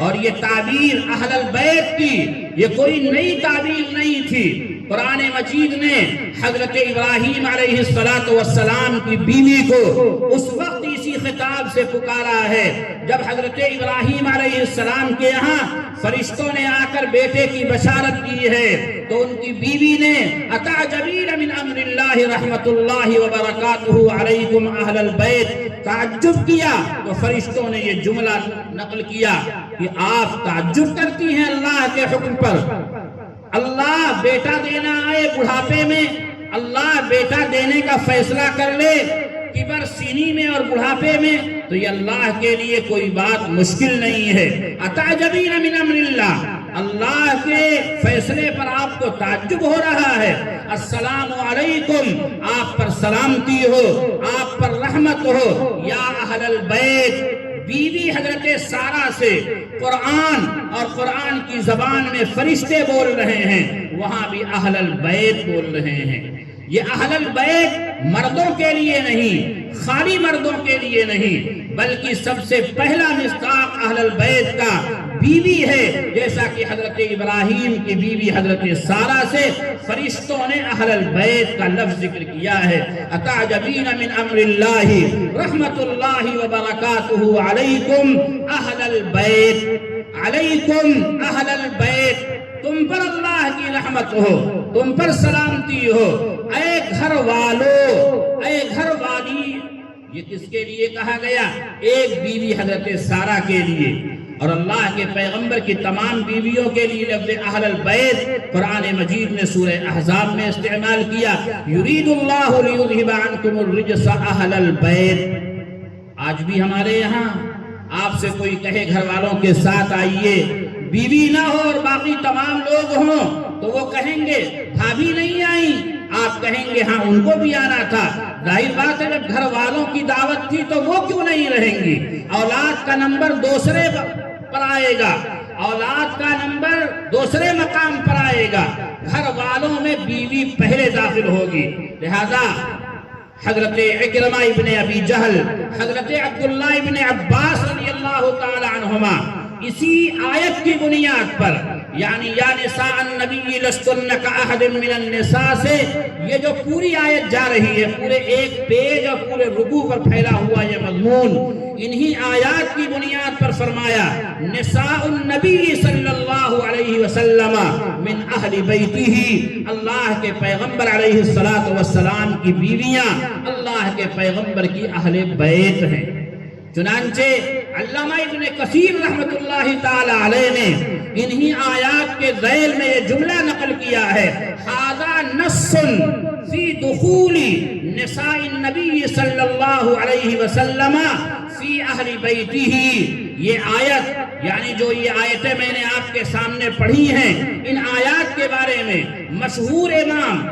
اور یہ تعبیر اہل البیت کی یہ کوئی نئی تعبیر نہیں تھی۔ قرآن مجید نے حضرت ابراہیم علیہ السلام کی بیوی کو اس وقت اسی خطاب سے پکارا ہے جب حضرت ابراہیم علیہ السلام کے یہاں فرشتوں نے آ کر بیٹے کی بشارت کی ہے تو ان کی بیوی نے اتعجبین من امر اللہ رحمت اللہ وبرکاتہ علیکم اہل البیت، تعجب کیا تو فرشتوں نے یہ جملہ نقل کیا کہ آپ تعجب کرتی ہیں اللہ کے حکم پر؟ اللہ بیٹا دینا آئے بڑھاپے میں، اللہ بیٹا دینے کا فیصلہ کر لے کبر سینی میں اور بڑھاپے میں، تو یہ اللہ کے لیے کوئی بات مشکل نہیں ہے۔ اتعجبین من امر اللہ، اللہ کے فیصلے پر آپ کو تعجب ہو رہا ہے۔ السلام علیکم، آپ پر سلامتی ہو، آپ پر رحمت ہو، یا اہل البیت۔ بیوی حضرت سارہ سے قرآن اور قرآن کی زبان میں فرشتے بول رہے ہیں، وہاں بھی اہل البیت بول رہے ہیں۔ یہ اہل البیت مردوں کے لیے نہیں، خالی مردوں کے لیے نہیں، بلکہ سب سے پہلا مصداق اہل البیت کا بیوی ہے، جیسا کہ حضرت ابراہیم کی بیوی حضرت سارہ سے فرشتوں نے اہل البیت کا لفظ ذکر کیا ہے۔ اتعجبین من امر اللہ رحمت اللہ وبرکاتہ علیکم اہل البیت، علیکم اہل البیت، تم پر اللہ کی رحمت ہو، تم پر سلامتی ہو، اے گھر والو، اے گھر والی۔ یہ کس کے لیے کہا گیا؟ ایک بیوی حضرت سارہ کے لیے، اور اللہ کے پیغمبر کی تمام بیویوں کے لیے لفظ اہل البیت قرآن مجید نے سورہ احزاب میں استعمال کیا، یرید اللہ لیذھب عنکم الرجس اہل البیت۔ آج بھی ہمارے یہاں آپ سے کوئی کہے گھر والوں کے ساتھ آئیے، بیوی نہ ہو اور باقی تمام لوگ ہوں، تو وہ کہیں گے بھابھی نہیں آئیں، آپ کہیں گے ہاں ان کو بھی آنا تھا۔ ظاہر بات ہے جب گھر والوں کی دعوت تھی تو وہ کیوں نہیں رہیں گی؟ اولاد کا نمبر دوسرے پر آئے گا، اولاد کا نمبر دوسرے مقام پر آئے گا، گھر والوں میں بیوی پہلے داخل ہوگی۔ لہذا حضرت عکرمہ ابن ابی جہل، حضرت عبداللہ ابن عباس رضی اللہ تعالی عنہما اسی آیت کی بنیاد پر، یعنی یا نساء النبی لستن کاحد من النساء سے یہ جو پوری آیت جا رہی ہے، پورے ایک پیج اور پورے رکوع پر پھیلا ہوا یہ مضمون، انہی آیات کی بنیاد پر فرمایا نساء النبی صلی اللہ علیہ وسلم من اہل بیتہ، اللہ کے پیغمبر علیہ السلام کی بیویاں اللہ کے پیغمبر کی اہل بیت ہیں۔ چنانچہ علامہ ابن کثیر رحمت اللہ تعالی علیہ نے انہی آیات کے ذیل میں یہ جملہ نقل کیا ہے، ھذا نص فی دخول نساء النبی صلی اللہ علیہ وسلم فی اہل بیتہ۔ یہ آیت یعنی جو یہ آیتیں میں نے آپ کے سامنے پڑھی ہیں، ان آیات کے بارے میں مشہور امام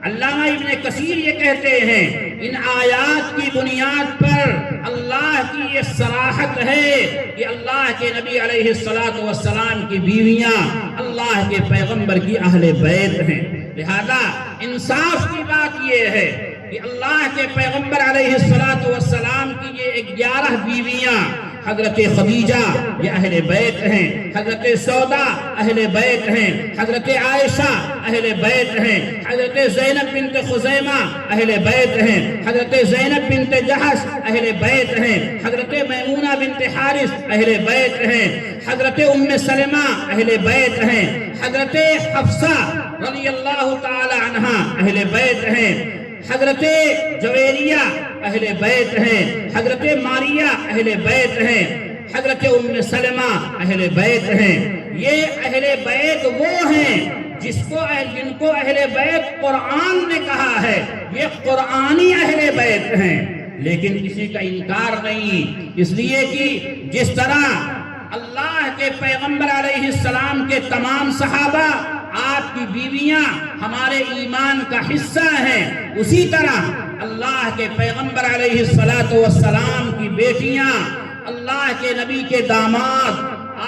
علامہ ابن کثیر یہ کہتے ہیں ان آیات کی بنیاد پر اللہ کی یہ صراحت ہے کہ اللہ کے نبی علیہ السلام کی بیویاں اللہ کے پیغمبر کی اہل بیت ہیں۔ لہذا انصاف کی بات یہ ہے کہ اللہ کے پیغمبر علیہ السلام کی یہ 11 بیویاں، حضرت خدیجہ یہ اہل بیت ہیں، حضرت سودا اہل بیت ہیں، حضرت عائشہ اہل بیت ہیں، حضرت زینب بنت خزیمہ اہل بیت ہیں، حضرت زینب بنت جحش اہل بیت ہیں، حضرت میمونہ بنت حارث اہل بیت ہیں، حضرت ام سلمہ اہل بیت ہیں، حضرت حفصہ رضی اللہ تعالی عنہا اہل بیت ہیں، حضرت جویریہ اہل بیت ہیں، حضرت ماریہ اہل بیت ہیں، حضرت ام سلمہ اہل بیت ہیں۔ یہ اہل بیت وہ ہیں جن کو اہل بیت قرآن نے کہا ہے، یہ قرآنی اہل بیت ہیں، لیکن کسی کا انکار نہیں، اس لیے کہ جس طرح اللہ کے پیغمبر علیہ السلام کے تمام صحابہ آپ کی بیویاں ہمارے ایمان کا حصہ ہیں، اسی طرح اللہ کے پیغمبر علیہ السلام کی بیٹیاں، اللہ کے نبی کے داماد،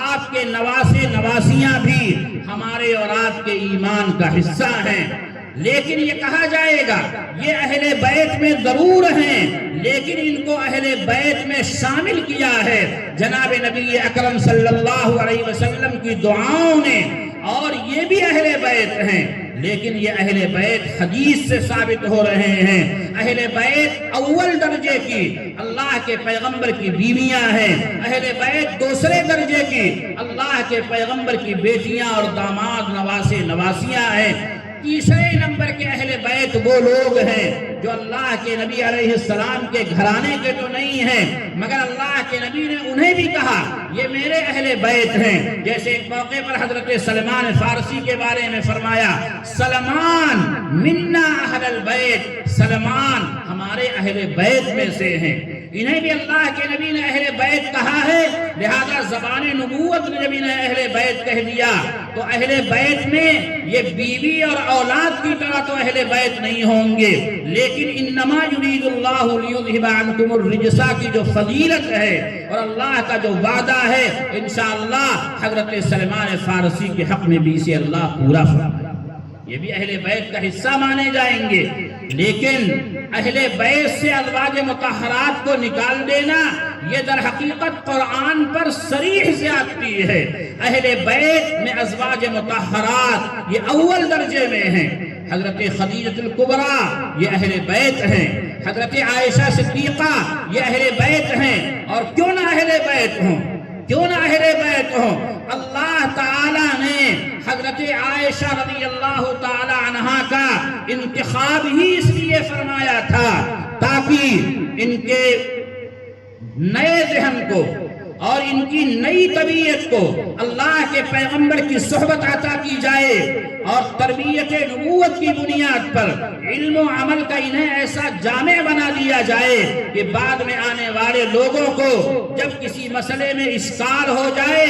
آپ کے نواسے نواسیاں بھی ہمارے اور آپ کے ایمان کا حصہ ہیں۔ لیکن یہ کہا جائے گا یہ اہل بیت میں ضرور ہیں، لیکن ان کو اہل بیت میں شامل کیا ہے جناب نبی اکرم صلی اللہ علیہ وسلم کی دعاؤں نے، اور یہ بھی اہل بیت ہیں، لیکن یہ اہل بیت حدیث سے ثابت ہو رہے ہیں۔ اہل بیت اول درجے کی اللہ کے پیغمبر کی بیویاں ہیں، اہل بیت دوسرے درجے کی اللہ کے پیغمبر کی بیٹیاں اور داماد نواسے نواسیاں ہیں، تیسرے نمبر کے اہل بیت وہ لوگ ہیں جو اللہ کے نبی علیہ السلام کے گھرانے کے تو نہیں ہیں، مگر اللہ کے نبی نے انہیں بھی کہا یہ میرے اہل بیت ہیں۔ جیسے ایک موقع پر حضرت سلمان فارسی کے بارے میں فرمایا سلمان منا اہل البیت، سلمان ہمارے اہل بیت میں سے ہیں۔ انہیں بھی اللہ کے نبی نے اہل بیت کہا ہے، لہذا زبان نبوت نے جب انہیں اہل بیت کہہ دیا تو اہل بیت میں یہ بیوی اور اولاد کی طرح تو اہل بیت نہیں ہوں گے، لیکن انما یرید اللہ لیذھب عنکم الرجس کی جو فضیلت ہے اور اللہ کا جو وعدہ ہے انشاءاللہ حضرت سلمان فارسی کے حق میں بھی اسے اللہ پورا فرمائے، یہ بھی اہل بیت کا حصہ مانے جائیں گے۔ لیکن اہل بیت سے ازواج مطہرات کو نکال دینا یہ در حقیقت قرآن پر صریح زیادتی ہے۔ اہل بیت میں ازواج مطہرات یہ اول درجے میں ہیں، حضرت خدیجہ الکبریٰ یہ اہل بیت ہیں، حضرت عائشہ صدیقہ یہ اہل بیت ہیں، اور کیوں نہ اہل بیت ہوں، کیوں نہ اہل بیت ہوں، اللہ تعالیٰ نے حضرت عائشہ رضی اللہ تعالی عنہا کا انتخاب ہی اس لیے فرمایا تھا تاکہ ان کے نئے ذہن کو اور ان کی نئی طبیعت کو اللہ کے پیغمبر کی صحبت عطا کی جائے، اور تربیت نبوت کی بنیاد پر علم و عمل کا انہیں ایسا جامع بنا دیا جائے کہ بعد میں آنے والے لوگوں کو جب کسی مسئلے میں اشکال ہو جائے،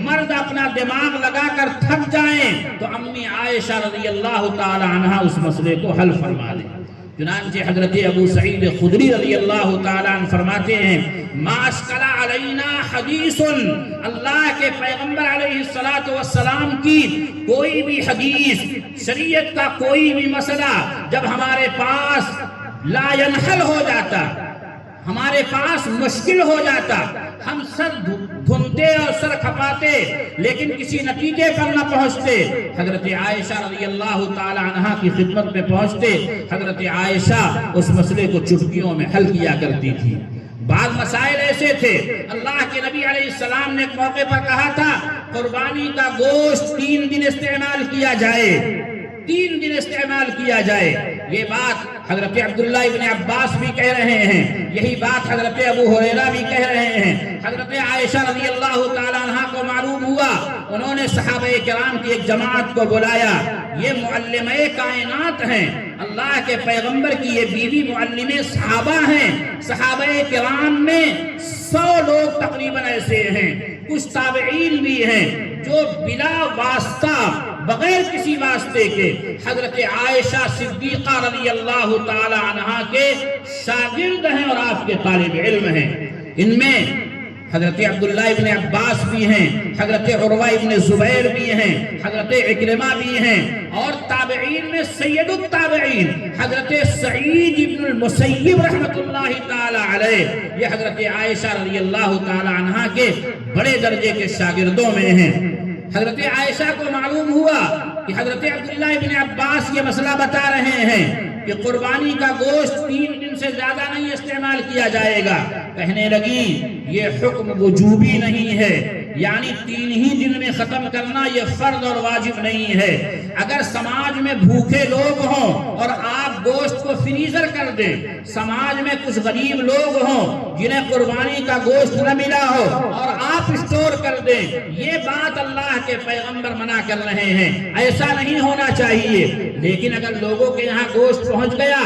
مرد اپنا دماغ لگا کر تھک جائیں تو امی عائشہ رضی اللہ تعالی عنہ اس مسئلے کو حل فرما دیں۔ چنانچہ حضرت ابو سعید خدری رضی اللہ تعالیٰ عنہ فرماتے ہیں ما اشکل علینا حدیث، اللہ کے پیغمبر علیہ السلام کی کوئی بھی حدیث، شریعت کا کوئی بھی مسئلہ جب ہمارے پاس لا ینحل ہو جاتا، ہمارے پاس مشکل ہو جاتا، ہم سر دھنتے اور سر کھپاتے لیکن کسی نتیجے پر نہ پہنچتے۔ حضرت عائشہ رضی اللہ تعالی عنہا کی خدمت میں پہنچتے، حضرت عائشہ اس مسئلے کو چٹکیوں میں حل کیا کرتی تھی۔ بعض مسائل ایسے تھے، اللہ کے نبی علیہ السلام نے ایک موقع پر کہا تھا قربانی کا گوشت 3 دن استعمال کیا جائے، 3 دن استعمال کیا جائے۔ یہ بات حضرت عبداللہ ابن عباس بھی کہہ رہے ہیں، یہی بات حضرت ابو ہریرہ بھی کہہ رہے ہیں۔ حضرت عائشہ رضی اللہ تعالیٰ عنہ کو معلوم ہوا، انہوں نے صحابہ کرام کی ایک جماعت کو بلایا، یہ معلمہ کائنات ہیں، اللہ کے پیغمبر کی یہ بیوی معلمہ صحابہ ہیں۔ صحابہ کرام میں 100 لوگ تقریباً ایسے ہیں، کچھ تابعین بھی ہیں جو بلا واسطہ بغیر کسی واسطے کے حضرت عائشہ صدیقہ رضی اللہ تعالی عنہا کے شاگرد ہیں اور آپ کے طالب علم ہیں۔ ان میں حضرت عبداللہ ابن عباس بھی ہیں، حضرت عروہ ابن زبیر بھی ہیں، حضرت عکرمہ بھی ہیں، اور تابعین میں سید التابعین حضرت سعید ابن المسیب رحمت اللہ تعالی علیہ، یہ حضرت عائشہ رضی اللہ تعالی عنہا کے بڑے درجے کے شاگردوں میں ہیں۔ حضرت عائشہ کو معلوم ہوا کہ حضرت عبداللہ ابن عباس یہ مسئلہ بتا رہے ہیں کہ قربانی کا گوشت 3 دن سے زیادہ نہیں استعمال کیا جائے گا۔ کہنے لگی یہ حکم وجوبی نہیں ہے، یعنی 3 ہی دن میں ختم کرنا یہ فرض اور واجب نہیں ہے۔ اگر سماج میں بھوکے لوگ ہوں اور آپ گوشت کو فریزر کر دیں، سماج میں کچھ غریب لوگ ہوں جنہیں قربانی کا گوشت نہ ملا ہو اور آپ اسٹور کر دیں، یہ بات اللہ کے پیغمبر منع کر رہے ہیں، ایسا نہیں ہونا چاہیے۔ لیکن اگر لوگوں کے یہاں گوشت پہنچ گیا،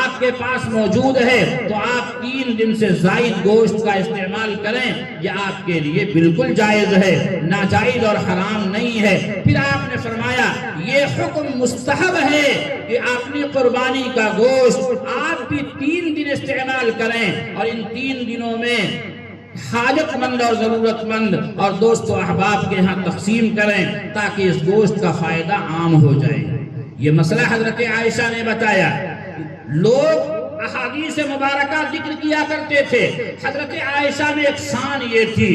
آپ کے پاس موجود ہے، تو آپ 3 دن سے زائد گوشت کا استعمال کریں، یہ آپ کے لیے بالکل جائز ہے، ناجائز اور حرام نہیں ہے۔ پھر آپ نے فرمایا یہ حکم مستحب ہے کہ اپنی قربانی کا گوشت آپ بھی 3 دن استعمال کریں، اور ان 3 دنوں میں حاجت مند اور ضرورت مند اور دوست و احباب کے ہاں تقسیم کریں تاکہ اس گوشت کا فائدہ عام ہو جائے۔ یہ مسئلہ حضرت عائشہ نے بتایا۔ لوگ احادیث مبارکہ ذکر کیا کرتے تھے، حضرت عائشہ میں ایک شان یہ تھی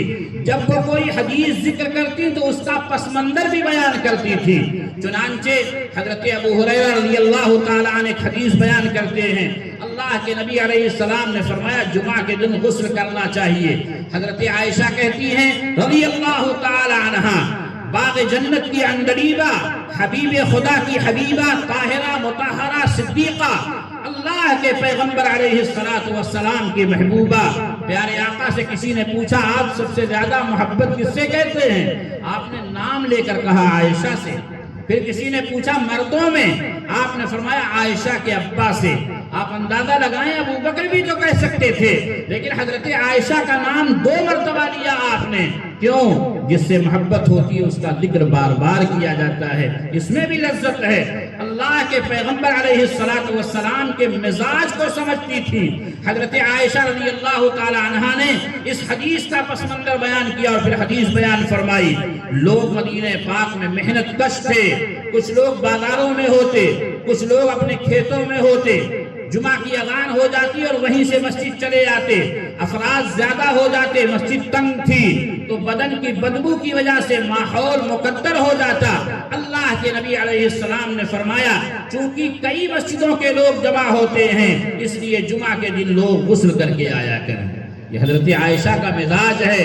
جب وہ کوئی حدیث ذکر کرتی تو اس کا پس منظر بھی بیان کرتی تھی۔ چنانچہ حضرت ابو ہریرہ رضی اللہ تعالیٰ عنہ ایک حدیث بیان کرتے ہیں، اللہ کے نبی علیہ السلام نے فرمایا جمعہ کے دن غسل کرنا چاہیے۔ حضرت عائشہ کہتی ہیں رضی اللہ تعالیٰ عنہ، باغ جنت کی اندریبہ، حبیب خدا کی حبیبہ، طاہرہ مطہرہ صدیقہ، اللہ کے پیغمبر علیہ السلام کی محبوبہ، پیارے آقا سے کسی نے پوچھا آپ سب سے زیادہ محبت کس سے کہتے ہیں؟ آپ نے نام لے کر کہا عائشہ سے۔ پھر کسی نے پوچھا مردوں میں؟ آپ نے فرمایا عائشہ کے ابا سے۔ آپ اندازہ لگائیں ابو بکر بھی تو کہہ سکتے تھے، لیکن حضرت عائشہ کا نام 2 مرتبہ لیا آپ نے۔ کیوں؟ جس سے محبت ہوتی ہے اس کا ذکر بار بار کیا جاتا ہے، اس میں بھی لذت ہے۔ اللہ کے پیغمبر علیہ السلام کے مزاج کو سمجھتی تھی۔ حضرت عائشہ رضی اللہ تعالی عنہا نے اس حدیث کا پس منظر بیان کیا اور پھر حدیث بیان فرمائی۔ لوگ مدینہ پاک میں محنت کش تھے، کچھ لوگ بازاروں میں ہوتے، کچھ لوگ اپنے کھیتوں میں ہوتے، جمعہ کی اذان ہو جاتی اور وہیں سے مسجد چلے جاتے، افراد زیادہ ہو جاتے، مسجد تنگ تھی تو بدن کی بدبو کی وجہ سے ماحول مقدر ہو جاتا۔ اللہ کے نبی علیہ السلام نے فرمایا چونکہ کئی مسجدوں کے لوگ جمع ہوتے ہیں اس لیے جمعہ کے دن لوگ غسل کر کے آیا کریں۔ یہ حضرت عائشہ کا مزاج ہے،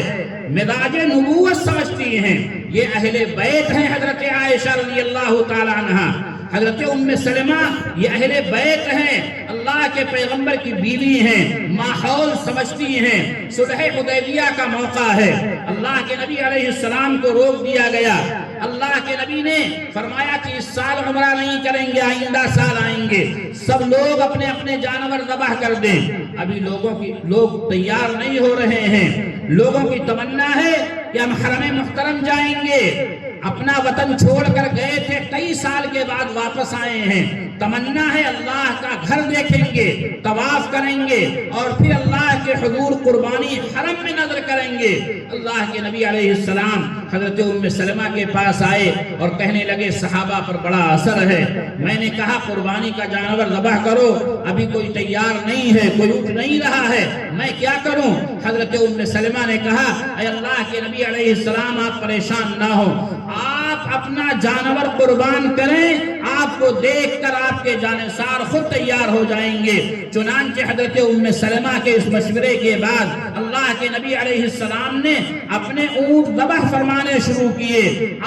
مزاج نبوت سمجھتی ہیں۔ یہ اہل بیت ہیں حضرت عائشہ رضی اللہ تعالی عنہا۔ حضرت ام سلمہ یہ اہل بیت ہیں، اللہ کے پیغمبر کی بیوی ہیں، ماحول سمجھتی ہیں۔ صلح حدیبیہ کا موقع ہے، اللہ کے نبی علیہ السلام کو روک دیا گیا۔ اللہ کے نبی نے فرمایا کہ اس سال عمرہ نہیں کریں گے، آئندہ سال آئیں گے، سب لوگ اپنے اپنے جانور ذبح کر دیں۔ ابھی لوگ تیار نہیں ہو رہے ہیں، لوگوں کی تمنا ہے کہ ہم حرم محترم جائیں گے، اپنا وطن چھوڑ کر گئے تھے، کئی سال کے بعد واپس آئے ہیں، تمنا ہے اللہ کا گھر دیکھیں گے، طواف کریں گے اور پھر اللہ کے حضور قربانی حرم میں نظر کریں گے۔ اللہ کے نبی علیہ السلام حضرت ام سلمہ کے پاس آئے اور کہنے لگے صحابہ پر بڑا اثر ہے، میں نے کہا قربانی کا جانور ذبح کرو، ابھی کوئی تیار نہیں ہے، کوئی اٹھ نہیں رہا ہے، میں کیا کروں؟ حضرت ام سلمہ نے کہا اے اللہ کے نبی علیہ السلام آپ پریشان نہ ہو، آپ اپنا جانور قربان کریں، آپ کو دیکھ کر آپ کے جانثار خود تیار ہو جائیں گے۔ چنانچہ حضرت ام سلمہ کے اس مشورے کے بعد اللہ کے نبی علیہ السلام نے اپنے اونٹ ذبح فرمانے شروع کیے۔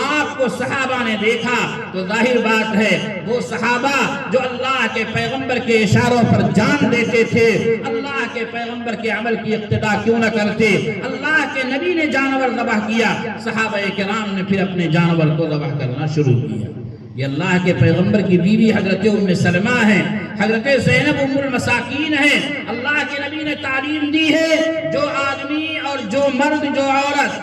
آپ کو صحابہ نے دیکھا تو ظاہر بات ہے وہ صحابہ جو اللہ کے پیغمبر کے اشاروں پر جان دیتے تھے، اللہ کے پیغمبر کے عمل کی اقتداء کیوں نہ کرتے؟ اللہ کے نبی نے جانور ذبح کیا، صحابہ کرام نے پھر اپنے جانور کو ذبح کرنا شروع کیا۔ یہ اللہ کے پیغمبر کی بیوی حضرت ام سلمہ ہیں، حضرت زینب ام المساکین ہیں۔ اللہ کے نبی نے تعلیم دی ہے جو آدمی اور جو مرد جو عورت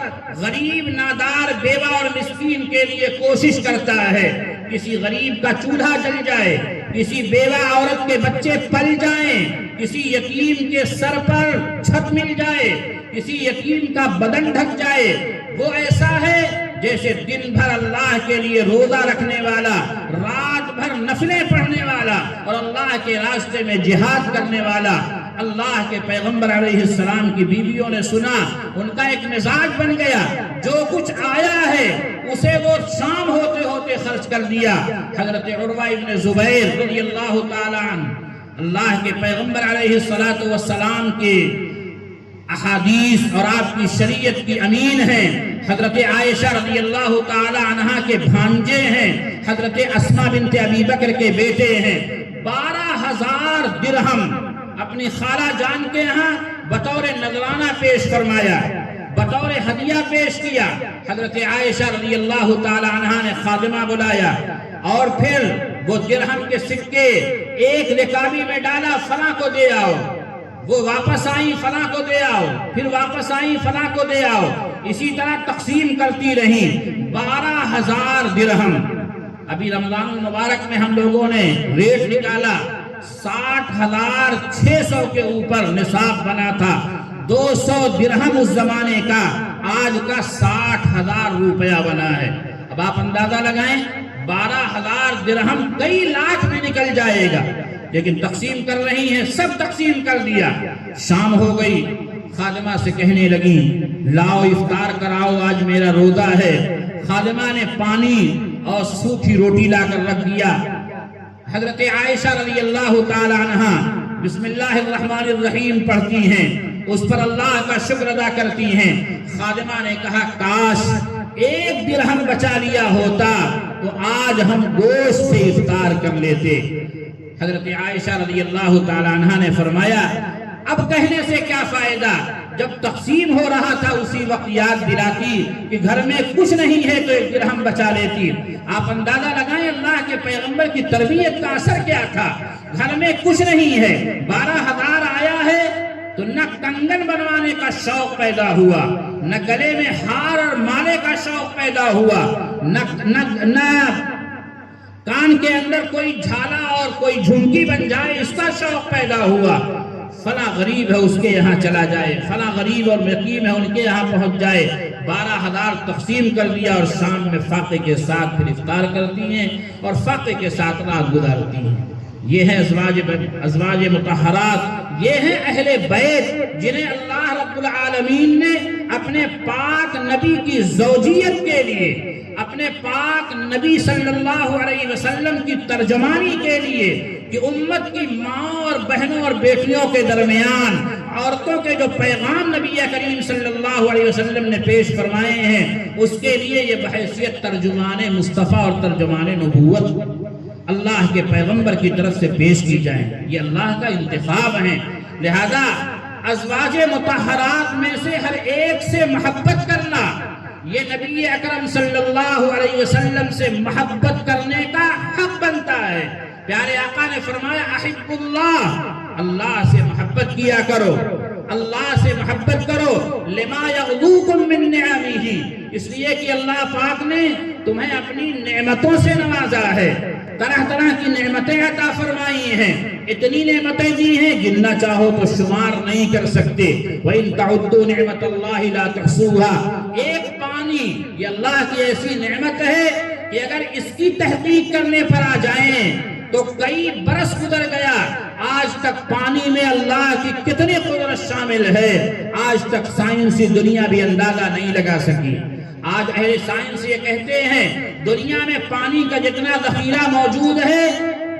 غریب نادار بیوہ اور مسکین کے لیے کوشش کرتا ہے، کسی غریب کا چولہا جل جائے، کسی بیوہ عورت کے بچے پل جائیں، کسی یتیم کے سر پر چھت مل جائے، کسی یتیم کا بدن ڈھک جائے، وہ ایسا ہے جیسے دن بھر اللہ کے لیے روزہ رکھنے والا، رات بھر نفلیں پڑھنے والا اور اللہ کے راستے میں جہاد کرنے والا۔ اللہ کے پیغمبر علیہ السلام کی بیویوں نے سنا، ان کا ایک مزاج بن گیا، جو کچھ آیا ہے اسے وہ شام ہوتے ہوتے خرچ کر دیا۔ حضرت عروہ ابن زبیر رضی اللہ تعالیٰ عنہ اللہ کے پیغمبر علیہ السلام کے احادیث اور آپ کی شریعت کی امین ہیں، حضرت عائشہ رضی اللہ تعالی عنہا کے بھانجے ہیں، حضرت اسماء بنت ابی بکر کے بیٹے ہیں۔ 12,000 درہم اپنی خالہ جان کے یہاں بطور نذرانہ پیش فرمایا، بطور ہدیہ پیش کیا۔ حضرت عائشہ رضی اللہ تعالی عنہا نے خادمہ بلایا اور پھر وہ درہم کے سکے ایک رکابی میں ڈالا، فلاں کو دے آؤ، وہ واپس آئی فلاں کو دے آؤ، پھر واپس آئی فلاں کو دے آؤ، اسی طرح تقسیم کرتی رہیں۔ 12,000 درہم۔ ابھی رمضان المبارک میں ہم لوگوں نے ریٹ نکالا، 60,600 کے اوپر نصاب بنا تھا، 200 درہم اس زمانے کا، آج کا 60,000 روپیہ بنا ہے۔ اب آپ اندازہ لگائیں 12,000 درہم کئی لاکھ میں نکل جائے گا، لیکن تقسیم کر رہی ہیں، سب تقسیم کر دیا۔ شام ہو گئی، خادمہ سے کہنے لگی لاؤ افطار کراؤ، آج میرا روزہ ہے۔ خادمہ نے پانی اور سوکھی روٹی لا کر رکھ دیا۔ حضرت عائشہ رضی اللہ تعالی عنہا بسم اللہ الرحمن الرحیم پڑھتی ہیں، اس پر اللہ کا شکر ادا کرتی ہیں۔ خادمہ نے کہا کاش 1 درہم بچا لیا ہوتا تو آج ہم گوشت سے افطار کر لیتے۔ حضرت عائشہ رضی اللہ تعالی عنہ نے فرمایا اب کہنے سے کیا فائدہ، جب تقسیم ہو رہا تھا اسی وقت یاد دلاتی کہ گھر میں کچھ نہیں ہے تو 1 درہم بچا لیتی۔ آپ اندازہ لگائیں اللہ کے پیغمبر کی تربیت کا اثر کیا تھا۔ گھر میں کچھ نہیں ہے، 12,000 آیا ہے تو نہ کنگن بنوانے کا شوق پیدا ہوا، نہ گلے میں ہار اور مالے کا شوق پیدا ہوا، نہ کان کے اندر کوئی جھالا اور کوئی جھمکی بن جائے اس کا شوق پیدا ہوا۔ فلاں غریب ہے اس کے یہاں چلا جائے، فلاں غریب اور یتیم ہے ان کے یہاں پہنچ جائے۔ 12,000 تقسیم کر دیا اور شام میں فاقے کے ساتھ پھر افطار کرتی ہیں اور فاقے کے ساتھ رات گزارتی ہیں۔ یہ ہے ازواج مطہرات، یہ ہیں اہل بیت جنہیں اللہ رب العالمین نے اپنے پاک نبی کی زوجیت کے لیے، اپنے پاک نبی صلی اللہ علیہ وسلم کی ترجمانی کے لیے کہ امت کی ماں اور بہنوں اور بیٹیوں کے درمیان عورتوں کے جو پیغام نبی کریم صلی اللہ علیہ وسلم نے پیش فرمائے ہیں اس کے لیے یہ بحیثیت ترجمان مصطفیٰ اور ترجمان نبوت اللہ کے پیغمبر کی طرف سے پیش کی جائیں، یہ اللہ کا انتخاب ہے۔ لہذا ازواج مطہرات میں سے ہر ایک سے محبت کرنا، یہ نبی اکرم صلی اللہ علیہ وسلم سے محبت کرنے کا حق بنتا ہے۔ پیارے آقا نے فرمایا احب اللہ، اللہ سے محبت کیا کرو۔ اللہ سے محبت کرو، لما یغدوکم من نعمہ، اس لیے کہ اللہ پاک نے تمہیں اپنی نعمتوں سے نوازا ہے، طرح طرح کی نعمتیں عطا فرمائی ہیں، اتنی نعمتیں دی ہیں گننا چاہو تو شمار نہیں کر سکتے۔ وَإِن تَعُدُّوا نِعْمَةَ اللَّهِ لَا تُحْصُوهَا، ایک پانی یہ اللہ کی ایسی نعمت ہے کہ اگر اس کی تحقیق کرنے پر آ جائیں تو کئی برس گزر گیا، آج تک پانی میں اللہ کی کتنی قدرت شامل ہے آج تک سائنسی دنیا بھی اندازہ نہیں لگا سکی۔ آج اہل سائنس یہ کہتے ہیں دنیا میں پانی کا جتنا ذخیرہ موجود ہے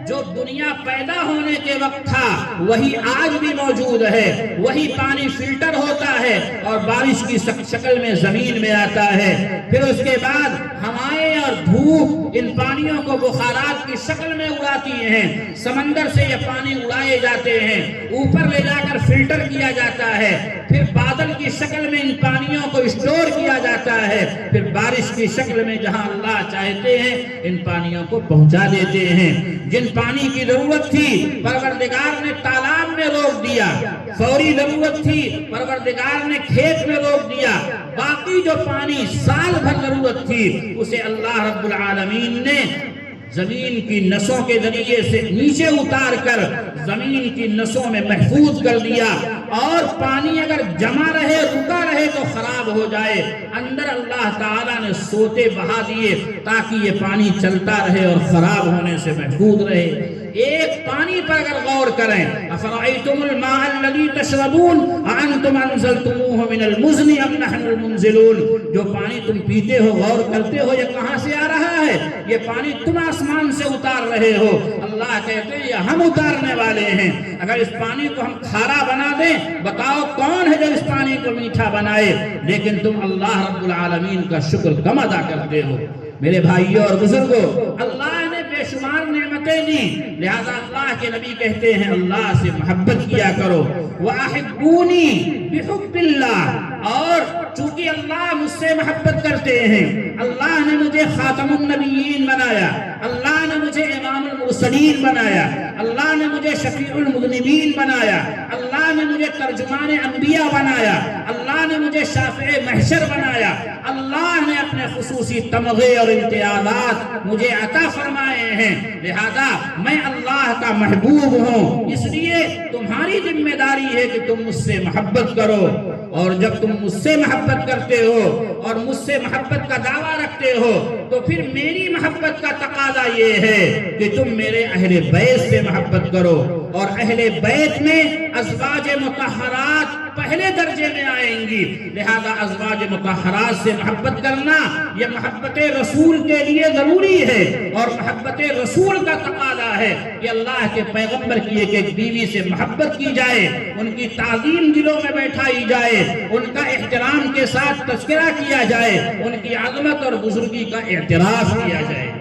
جو دنیا پیدا ہونے کے وقت تھا وہی آج بھی موجود ہے، وہی پانی فلٹر ہوتا ہے اور بارش کی شکل میں زمین میں آتا ہے، پھر اس کے بعد ہوائیں اور دھوپ ان پانیوں کو بخارات کی شکل میں اڑاتی ہیں، سمندر سے یہ پانی اڑائے جاتے ہیں، اوپر لے جا کر فلٹر کیا جاتا ہے، پھر بادل کی شکل میں ان پانیوں کو اسٹور کیا جاتا ہے، پھر بارش کی شکل میں جہاں اللہ چاہتے ہیں ان پانیوں کو پہنچا دیتے ہیں۔ جن پانی کی ضرورت تھی پروردگار نے تالاب میں روک دیا، فوری ضرورت تھی پروردگار نے کھیت میں روک دیا، باقی جو پانی سال بھر ضرورت تھی اسے اللہ رب العالمین نے زمین کی نسوں کے ذریعے سے نیچے اتار کر زمین کی نسوں میں محفوظ کر دیا، اور پانی اگر جمع رہے رکا رہے تو خراب ہو جائے، اندر اللہ تعالیٰ نے سوتے بہا دیے تاکہ یہ پانی چلتا رہے اور خراب ہونے سے محفوظ رہے۔ ایک پانی پر اگر غور کریں، افرأیتم الماء الذی تشربون اانتم انزلتموہ من المزن ام نحن المنزلون، جو پانی تم پیتے ہو غور کرتے ہو یہ کہاں سے آ رہا ہے؟ یہ پانی تم آسمان سے اتار رہے ہو؟ اللہ کہتے ہیں یہ ہم اتارنے والے ہیں۔ اگر اس پانی کو ہم کھارا بنا دیں بتاؤ کون ہے جو اس پانی کو میٹھا بنائے؟ لیکن تم اللہ رب العالمین کا شکر کم ادا کرتے ہو۔ میرے بھائیوں اور بزرگوں، اللہ نے بے شمار نعمتیں دی، لہذا اللہ کے نبی کہتے ہیں اللہ سے محبت کیا کرو۔ وَأَحِبُّونِي بِحُبِّ اللَّهِ، اور چونکہ اللہ مجھ سے محبت کرتے ہیں، اللہ نے مجھے خاتم النبیین بنایا، اللہ نے مجھے امام المرسلین بنایا، اللہ نے مجھے شفیع المذنبین بنایا، اللہ نے مجھے ترجمان انبیاء بنایا، اللہ نے مجھے شافع محشر بنایا، اللہ نے اپنے خصوصی تمغے اور امتیازات مجھے عطا فرمائے ہیں، لہذا میں اللہ کا محبوب ہوں، اس لیے تمہاری ذمہ داری ہے کہ تم مجھ سے محبت کرو، اور جب تم مجھ سے محبت کرتے ہو اور مجھ سے محبت کا دعویٰ رکھتے ہو تو پھر میری محبت کا تقاضا یہ ہے کہ تم میرے اہل بیت سے محبت کرو، اور اہل بیت میں ازواج مطہرات پہلے درجے میں آئیں گی، لہذا ازواج مطہرات سے محبت کرنا یہ محبت رسول کے لیے ضروری ہے، اور محبت رسول کا تقاضا ہے کہ اللہ کے پیغمبر کی ایک ایک بیوی سے محبت کی جائے، ان کی تعظیم دلوں میں بیٹھائی جائے، ان کا احترام کے ساتھ تذکرہ کیا جائے، ان کی عظمت اور بزرگی کا اعتراف کیا جائے۔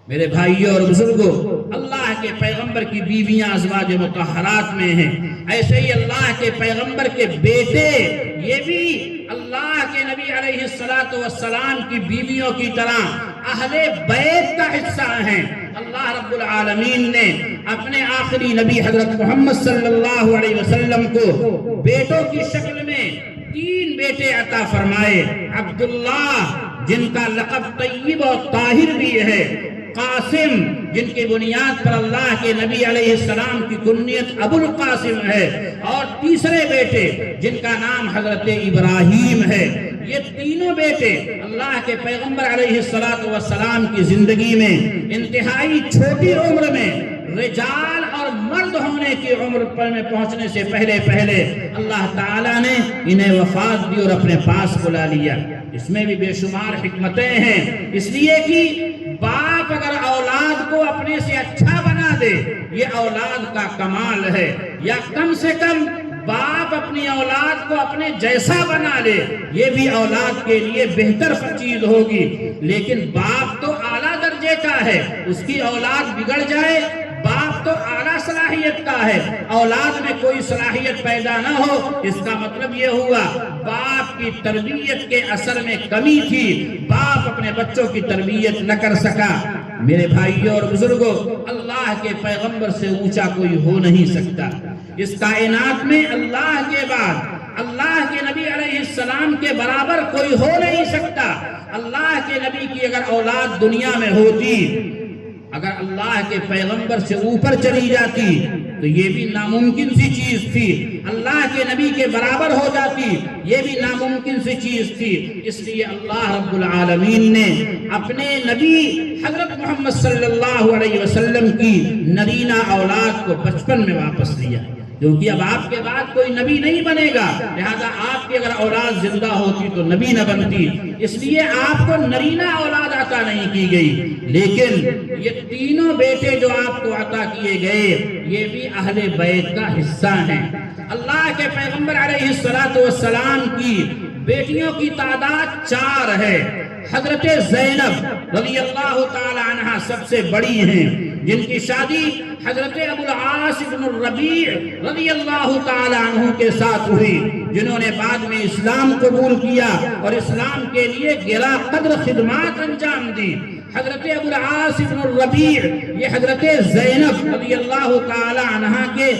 میرے بھائیوں اور بزرگوں، اللہ کے پیغمبر کی بیویاں ازواج مطہرات میں ہیں، ایسے ہی اللہ کے پیغمبر کے بیٹے یہ بھی اللہ کے نبی علیہ السلام کی بیویوں کی طرح اہل بیت کا حصہ ہیں۔ اللہ رب العالمین نے اپنے آخری نبی حضرت محمد صلی اللہ علیہ وسلم کو بیٹوں کی شکل میں 3 بیٹے عطا فرمائے۔ عبداللہ جن کا لقب طیب اور طاہر بھی ہے، قاسم جن کی بنیاد پر اللہ کے نبی علیہ السلام کی کنیت ابو القاسم ہے، اور تیسرے بیٹے جن کا نام حضرت ابراہیم ہے۔ یہ تینوں بیٹے اللہ کے پیغمبر علیہ السلام کی زندگی میں انتہائی چھوٹی عمر میں رجال اور مرد ہونے کی عمر پر میں پہنچنے سے پہلے اللہ تعالیٰ نے انہیں وفات دی اور اپنے پاس بلا لیا۔ اس میں بھی بے شمار حکمتیں ہیں، اس لیے کہ باپ اگر اولاد کو اپنے سے اچھا بنا دے یہ اولاد کا کمال ہے، یا کم سے کم باپ اپنی اولاد کو اپنے جیسا بنا لے یہ بھی اولاد کے لیے بہتر چیز ہوگی، لیکن باپ تو اعلیٰ درجے کا ہے، اس کی اولاد بگڑ جائے، باپ تو اعلیٰ صلاحیت کا ہے، اولاد میں کوئی صلاحیت پیدا نہ ہو، اس کا مطلب یہ ہوا باپ کی تربیت کے اثر میں کمی تھی، باپ اپنے بچوں کی تربیت نہ کر سکا۔ میرے بھائیوں اور بزرگوں، اللہ کے پیغمبر سے اونچا کوئی ہو نہیں سکتا۔ اس کائنات میں اللہ کے بعد اللہ کے نبی علیہ السلام کے برابر کوئی ہو نہیں سکتا۔ اللہ کے نبی کی اگر اولاد دنیا میں ہوتی، اگر اللہ کے پیغمبر سے اوپر چلی جاتی تو یہ بھی ناممکن سی چیز تھی۔ اللہ کے نبی کے برابر ہو جاتی، یہ بھی ناممکن سی چیز تھی۔ اس لیے اللہ رب العالمین نے اپنے نبی حضرت محمد صلی اللہ علیہ وسلم کی نرینہ اولاد کو بچپن میں واپس لیا، کیونکہ اب آپ کے بعد کوئی نبی نہیں بنے گا، لہذا آپ کی اگر اولاد زندہ ہوتی تو نبی نہ بنتی، اس لیے آپ کو نرینہ اولاد عطا نہیں کی گئی۔ لیکن یہ تینوں بیٹے جو آپ کو عطا کیے گئے یہ بھی اہل بیت کا حصہ ہیں۔ اللہ کے پیغمبر علیہ السلام کی بیٹیوں کی تعداد 4 ہے۔ حضرت زینب رضی اللہ تعالی عنہ سب سے بڑی ہیں، جن کی شادی حضرت ابو العاص بن الربیع رضی اللہ تعالی عنہ کے ساتھ ہوئی، جنہوں نے بعد میں اسلام قبول کیا اور اسلام کے لیے گرا قدر خدمات انجام دی۔ حضرت ابو العاص بن الربیع یہ حضرت زینب رضی اللہ تعالی عنہ کے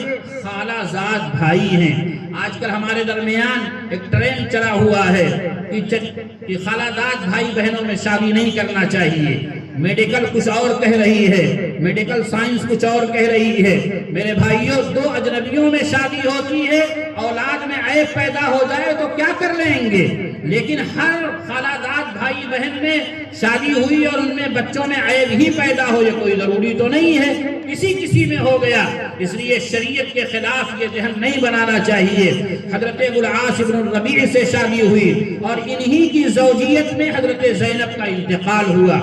خالہ زاد بھائی ہیں۔ آج کل ہمارے درمیان ایک ٹرینڈ چلا ہوا ہے کہ خالہ زاد بھائی بہنوں میں شادی نہیں کرنا چاہیے۔ میڈیکل کچھ اور کہہ رہی ہے، میڈیکل سائنس کچھ اور کہہ رہی ہے۔ میرے بھائیوں، 2 اجنبیوں میں شادی ہوتی ہے، اولاد میں عیب پیدا ہو جائے تو کیا کر لیں گے؟ لیکن ہر خالہ زاد بھائی بہن میں شادی ہوئی اور ان میں بچوں میں عیب ہی پیدا ہو، یہ کوئی ضروری تو نہیں ہے، کسی میں ہو گیا۔ اس لیے شریعت کے خلاف یہ ذہن نہیں بنانا چاہیے۔ حضرت ابو العاص بن الربیع سے شادی ہوئی اور انہی کی زوجیت میں حضرت زینب کا انتقال ہوا۔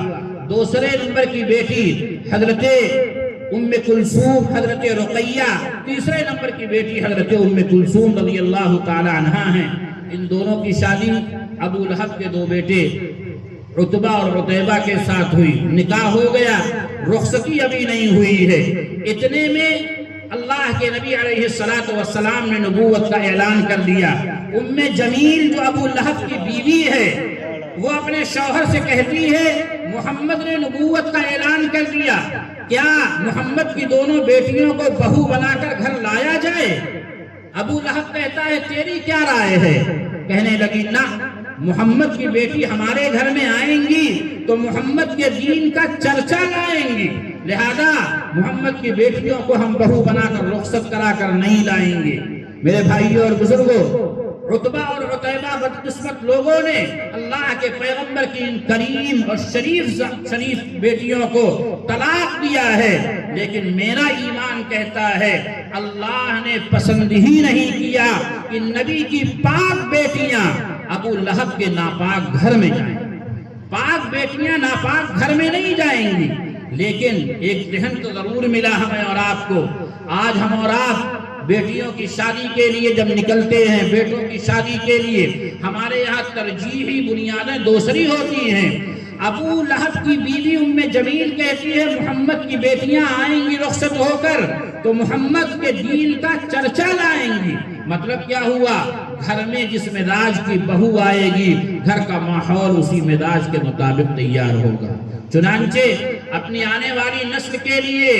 دوسرے نمبر کی بیٹی حضرت ام کلثوم حضرت رقیہ، تیسرے نمبر کی بیٹی حضرت ام کلثوم رضی اللہ تعالی عنہا ہیں۔ ان دونوں کی شادی ابو لہب کے 2 بیٹے عتبہ اور عتیبہ کے ساتھ ہوئی، نکاح ہو گیا، رخصتی ابھی نہیں ہوئی ہے۔ اتنے میں اللہ کے نبی علیہ السلام نے نبوت کا اعلان کر دیا۔ ام جمیل جو ابو لہب کی بیوی ہے، وہ اپنے شوہر سے کہتی ہے محمد نے نبوت کا اعلان کر دیا، کیا محمد کی دونوں بیٹیوں کو بہو بنا کر گھر لایا جائے؟ ابو لہب کہتا ہے تیری کیا رائے ہے؟ کہنے لگی نہ، محمد کی بیٹی ہمارے گھر میں آئیں گی تو محمد کے دین کا چرچا لائیں گی، لہذا محمد کی بیٹیوں کو ہم بہو بنا کر رخصت کرا کر نہیں لائیں گے۔ میرے بھائیوں اور بزرگوں، عتبہ اور عتیبہ بدقسمت لوگوں نے اللہ کے پیغمبر کی ان کریم اور شریف بیٹیوں کو طلاق دیا ہے، لیکن میرا ایمان کہتا ہے اللہ نے پسند ہی نہیں کیا کہ نبی کی پاک بیٹیاں ابو لہب کے ناپاک گھر میں جائیں۔ پاک بیٹیاں ناپاک گھر میں نہیں جائیں گی، لیکن ایک ذہن تو ضرور ملا ہمیں اور آپ کو۔ آج ہم اور آپ بیٹیوں کی شادی کے لیے جب نکلتے ہیں، بیٹوں کی شادی کے لیے ہمارے یہاں ترجیحی بنیادیں دوسری ہوتی ہیں۔ ابو لہب کی بیوی ام جمیل کہتی ہے محمد کی بیٹیاں آئیں گی رخصت ہو کر تو محمد کے دین کا چرچا لائیں گی۔ مطلب کیا ہوا؟ گھر میں جس مزاج کی بہو آئے گی، گھر کا ماحول اسی مزاج کے مطابق تیار ہوگا۔ چنانچہ اپنی آنے والی نسل کے لیے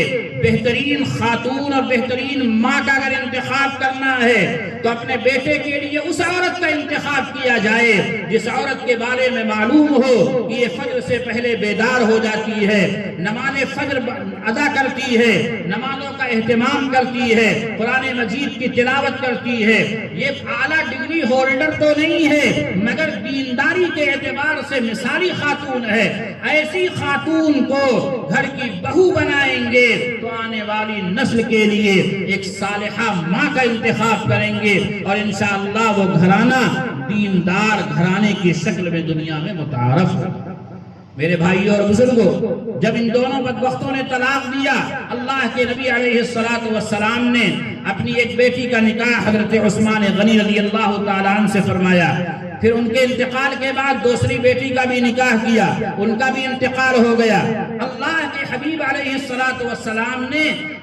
بہترین خاتون اور بہترین ماں کا اگر انتخاب کرنا ہے تو اپنے بیٹے کے لیے اس عورت کا انتخاب کیا جائے جس عورت کے بارے میں معلوم ہو کہ یہ فجر سے پہلے بیدار ہو جاتی ہے، نماز فجر ادا کرتی ہے، نمازوں کا اہتمام کرتی ہے، قرآن مجید کی تلاوت کرتی ہے۔ یہ اعلیٰ ڈگری ہولڈر تو نہیں ہے مگر دینداری کے اعتبار سے مثالی خاتون ہے۔ ایسی خاتون کو گھر کی بہو بنائیں گے تو آنے والی نسل کے لیے ایک صالحہ ماں کا انتخاب کریں گے اور انشاءاللہ وہ گھرانہ دیندار گھرانے کی شکل میں دنیا میں متعارف ہو۔ میرے بھائیوں اور بزرگوں، جب ان دونوں بدبختوں نے طلاق دیا، اللہ کے نبی علیہ السلام نے اپنی ایک بیٹی کا نکاح حضرت عثمان غنی رضی اللہ تعالیٰ عنہ سے فرمایا۔ پھر ان کے انتقال کے بعد دوسری بیٹی کا بھی نکاح کیا، ان کا بھی انتقال ہو گیا۔ اللہ کے حبیب علیہ السلام نے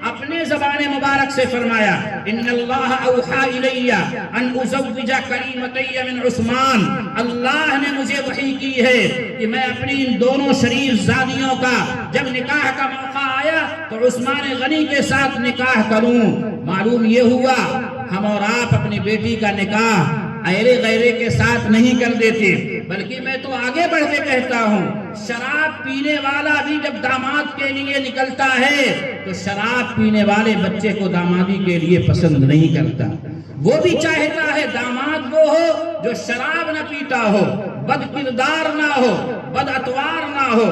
اپنے زبان مبارک سے فرمایا ان اللہ اوحا الی ان ازوج کریمتی من عثمان، اللہ نے مجھے وحی کی ہے کہ میں اپنی ان دونوں شریف زادیوں کا جب نکاح کا موقع آیا تو عثمان غنی کے ساتھ نکاح کروں۔ معلوم یہ ہوا ہم اور آپ اپنی بیٹی کا نکاح ایرے غیرے کے ساتھ نہیں کر دیتے، بلکہ میں تو آگے بڑھ کے کہتا ہوں شراب پینے والا بھی جب داماد کے لیے نکلتا ہے تو شراب پینے والے بچے کو دامادی کے لیے پسند نہیں کرتا، وہ بھی چاہتا ہے داماد وہ ہو جو شراب نہ پیتا ہو، بد کردار نہ ہو، بد اتوار نہ ہو۔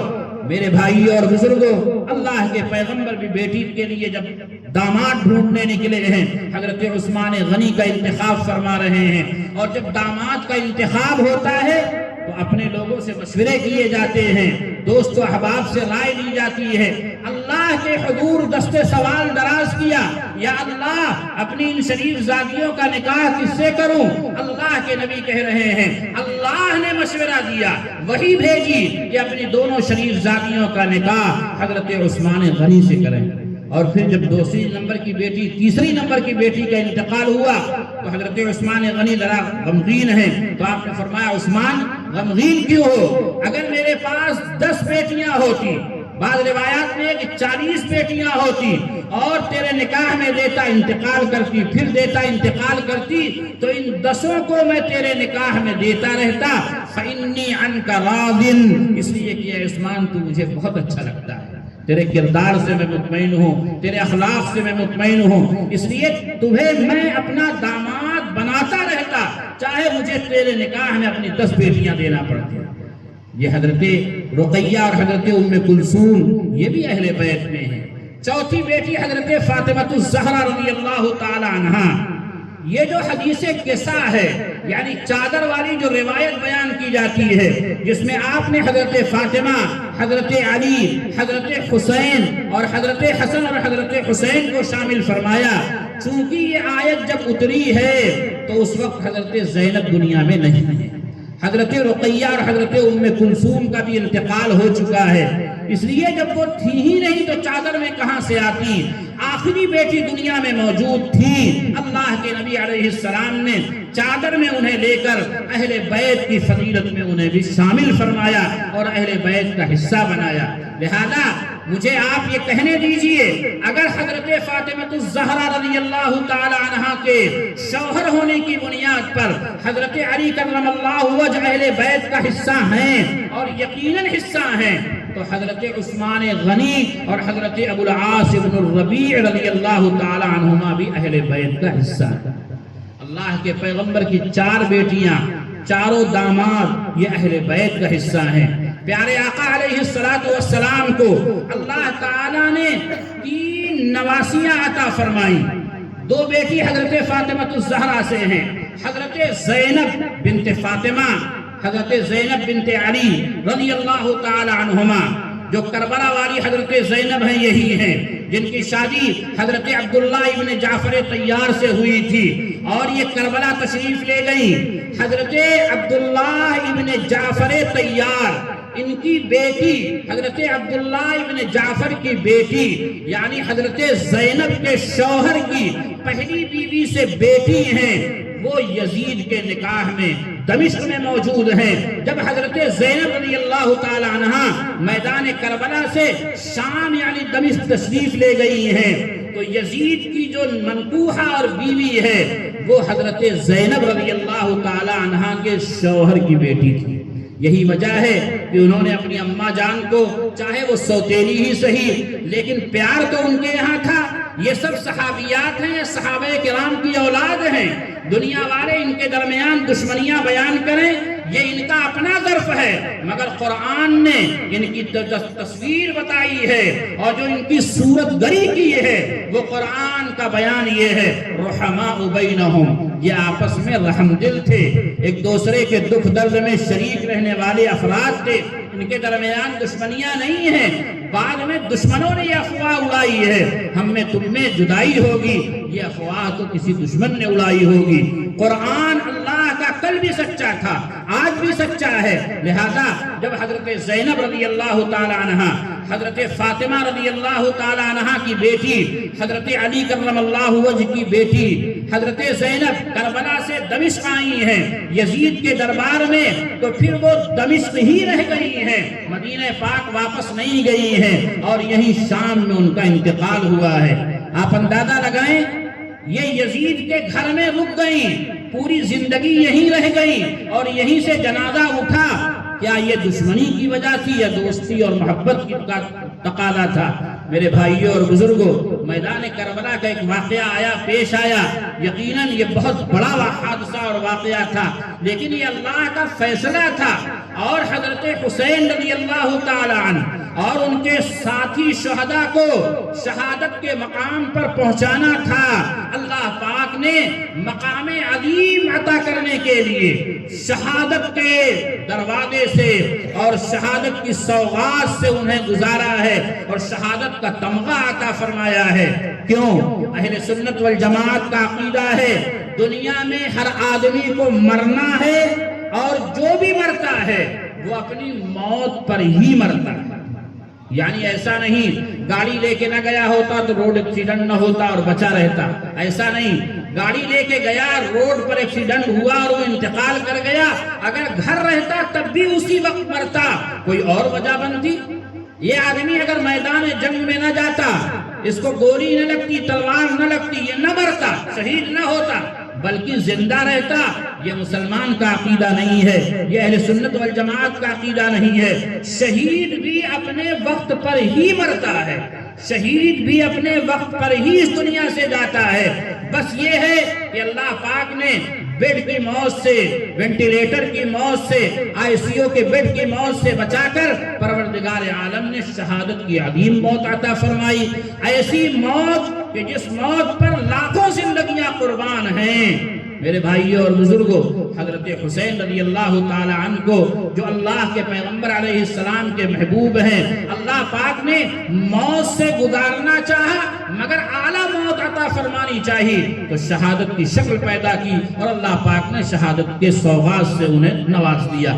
میرے بھائی اور بزرگوں، اللہ کے پیغمبر بھی بیٹی کے لیے جب داماد ڈھونڈنے نکلے ہیں حضرت عثمان غنی کا انتخاب فرما رہے ہیں، اور جب داماد کا انتخاب ہوتا ہے تو اپنے لوگوں سے مشورے کیے جاتے ہیں، دوست و احباب سے رائے لی جاتی ہے۔ اللہ کے حضور دست سوال دراز کیا، یا اللہ اپنی ان شریف زادیوں کا نکاح کس سے کروں؟ اللہ کے نبی کہہ رہے ہیں اللہ نے مشورہ دیا، وہی بھیجی کہ اپنی دونوں شریف زادیوں کا نکاح حضرت عثمان غنی سے کریں۔ اور پھر جب دوسری نمبر کی بیٹی تیسری نمبر کی بیٹی کا انتقال ہوا تو حضرت عثمان غنی ذرا غمگین ہیں، تو آپ نے فرمایا عثمان غمگین کیوں ہو؟ اگر میرے پاس 10 بیٹیاں ہوتی، بعض روایات میں کہ 40 بیٹیاں ہوتی، اور تیرے نکاح میں دیتا انتقال کرتی، پھر دیتا انتقال کرتی، تو ان 10 کو میں تیرے نکاح میں دیتا رہتا۔ فَإِنِّي عَنْكَ رَاضٍ، اس لیے کہ اے عثمان تو مجھے بہت اچھا لگتا ہے، تیرے کردار سے میں مطمئن ہوں، تیرے اخلاق سے میں مطمئن ہوں، اس لیے تمہیں میں اپنا داماد بناتا رہتا، چاہے مجھے تیرے نکاح میں اپنی 10 بیٹیاں دینا پڑتی۔ یہ حضرت رقیہ اور حضرت ام کلثوم یہ بھی اہل بیت میں ہیں۔ چوتھی بیٹی حضرت فاطمہ الزہرا رضی اللہ تعالی عنہا، یہ جو حدیث قصہ ہے یعنی چادر والی جو روایت بیان کی جاتی ہے، جس میں آپ نے حضرت فاطمہ، حضرت علی، حضرت حسین اور حضرت حسن اور حضرت حسین کو شامل فرمایا، چونکہ یہ آیت جب اتری ہے تو اس وقت حضرت زینب دنیا میں نہیں ہے، حضرت رقیہ اور حضرت ام کلثوم کا بھی انتقال ہو چکا ہے، اس لیے جب وہ تھی ہی نہیں تو چادر میں کہاں سے آتی؟ آخری بیٹی دنیا میں موجود تھی، اللہ کے نبی علیہ السلام نے چادر میں انہیں لے کر اہل بیت کی فضیلت میں انہیں بھی شامل فرمایا اور اہل بیت کا حصہ بنایا۔ لہذا مجھے آپ یہ کہنے دیجئے اگر حضرت فاطمہ الزہرا رضی اللہ تعالی عنہا کے شوہر ہونے کی بنیاد پر حضرت علی کرم اللہ وجہ اہل بیت کا حصہ ہیں اور یقیناً حصہ ہیں، تو حضرت عثمان غنی اور حضرت ابو العاص بن الربیع رضی اللہ تعالی عنہما بھی اہل بیت کا حصہ ہیں۔ اللہ کے پیغمبر کی 4 بیٹیاں، چاروں داماد یہ اہل بیت کا حصہ ہیں۔ پیارے آقا علیہ السلام کو اللہ تعالیٰ نے 3 نواسیاں عطا فرمائی۔ 2 بیٹی حضرت فاطمہ الزہرا سے ہیں، حضرت زینب بنت فاطمہ، حضرت زینب بنت علی رضی اللہ تعالی عنہما، جو کربلا والی حضرت زینب ہیں یہی ہیں جن کی شادی حضرت عبداللہ ابن جعفر طیار سے ہوئی تھی اور یہ کربلا تشریف لے گئیں۔ حضرت عبداللہ ابن جعفر طیار، ان کی بیٹی حضرت عبداللہ ابن جعفر کی بیٹی یعنی حضرت زینب کے شوہر کی پہلی بیوی سے بیٹی ہیں، وہ یزید کے نکاح میں دمشق میں موجود ہیں۔ جب حضرت زینب رضی اللہ تعالی عنہا میدان کربلا سے شام یعنی دمشق تشریف لے گئی ہیں تو یزید کی جو منکوحہ اور بیوی ہے وہ حضرت زینب رضی اللہ تعالی عنہا کے شوہر کی بیٹی تھی۔ یہی وجہ ہے کہ انہوں نے اپنی اماں جان کو، چاہے وہ سوتیلی ہی صحیح لیکن پیار تو ان کے یہاں تھا۔ یہ سب صحابیات ہیں، صحابہ کرام کی اولاد ہیں، دنیا والے ان کے درمیان دشمنیاں بیان کریں یہ ان کا اپنا ظرف ہے، مگر قرآن نے ان کی تصویر بتائی ہے اور جو ان کی صورت گری کی ہے وہ قرآن کا بیان یہ ہے رحماء بینہم، یہ آپس میں رحم دل تھے، ایک دوسرے کے دکھ درد میں شریک رہنے والے افراد تھے، ان کے درمیان دشمنیاں نہیں ہیں۔ بعد میں دشمنوں نے یہ افواہ اڑائی ہے ہم میں تم میں جدائی ہوگی، یہ افواہ تو کسی دشمن نے اڑائی ہوگی۔ قرآن اللہ کا کل بھی سچا تھا، آج بھی سچا ہے۔ لہذا جب حضرت زینب رضی اللہ تعالی عنہ، حضرت فاطمہ رضی اللہ تعالی عنہ کی بیٹی، حضرت علی کرم اللہ وجہ کی بیٹی حضرت زینب کربلا سے دمشق آئی ہیں یزید کے دربار میں، تو پھر وہ دمشق ہی رہ گئی ہیں، مدینہ پاک واپس نہیں گئی ہیں، اور یہی شام میں ان کا انتقال ہوا ہے۔ آپ اندازہ لگائیں، یہ یزید کے گھر میں رک گئیں، پوری زندگی یہیں رہ گئیں، اور یہیں سے جنازہ اٹھا۔ کیا یہ دشمنی کی وجہ تھی یا دوستی اور محبت کی تقاضا تھا؟ میرے بھائیوں اور بزرگوں، میدان کربلا کا ایک واقعہ پیش آیا، یقیناً یہ بہت بڑا حادثہ اور واقعہ تھا، لیکن یہ اللہ کا فیصلہ تھا، اور حضرت حسین رضی اللہ تعالی عنہ اور ان کے ساتھی شہداء کو شہادت کے مقام پر پہنچانا تھا۔ اللہ پاک نے مقام عظیم عطا کرنے کے لیے شہادت کے دروازے سے اور شہادت کی سوغات سے انہیں گزارا ہے، اور شہادت کا تمغہ عطا فرمایا ہے۔ کیوں؟ اہل سنت والجماعت کا عقیدہ ہے دنیا میں ہر آدمی کو مرنا ہے، اور جو بھی مرتا ہے وہ اپنی موت پر ہی مرتا ہے۔ یعنی ایسا نہیں گاڑی لے کے نہ گیا ہوتا تو روڈ ایکسیڈنٹ نہ ہوتا اور بچا رہتا، ایسا نہیں، گاڑی لے کے گیا، روڈ پر ایکسیڈنٹ ہوا اور وہ انتقال کر گیا، اگر گھر رہتا تب بھی اسی وقت مرتا، کوئی اور وجہ بنتی؟ یہ آدمی اگر میدان جنگ میں نہ جاتا، اس کو گولی نہ لگتی، تلوار نہ لگتی، یہ نہ مرتا، شہید نہ ہوتا، بلکہ زندہ رہتا، یہ مسلمان کا عقیدہ نہیں ہے، یہ اہل سنت والجماعت کا عقیدہ نہیں ہے۔ شہید بھی اپنے وقت پر ہی مرتا ہے، شہید بھی اپنے وقت پر ہی اس دنیا سے جاتا ہے، بس یہ ہے کہ اللہ پاک نے بیڈ کی موت سے، وینٹیلیٹر کی موت سے، آئی سی یو کے بیڈ کی موت سے بچا کر پروردگار عالم نے شہادت کی عظیم موت عطا فرمائی، ایسی موت کہ جس موت پر لاکھوں زندگیاں قربان ہیں۔ میرے بھائیوں اور بزرگوں، حضرت حسین رضی اللہ تعالی عنہ کو، جو اللہ کے پیغمبر علیہ السلام کے محبوب ہیں، اللہ پاک نے موت سے گزارنا چاہا، مگر اعلیٰ موت عطا فرمانی چاہیے، تو شہادت کی شکل پیدا کی، اور اللہ پاک نے شہادت کے سوغات سے انہیں نواز دیا۔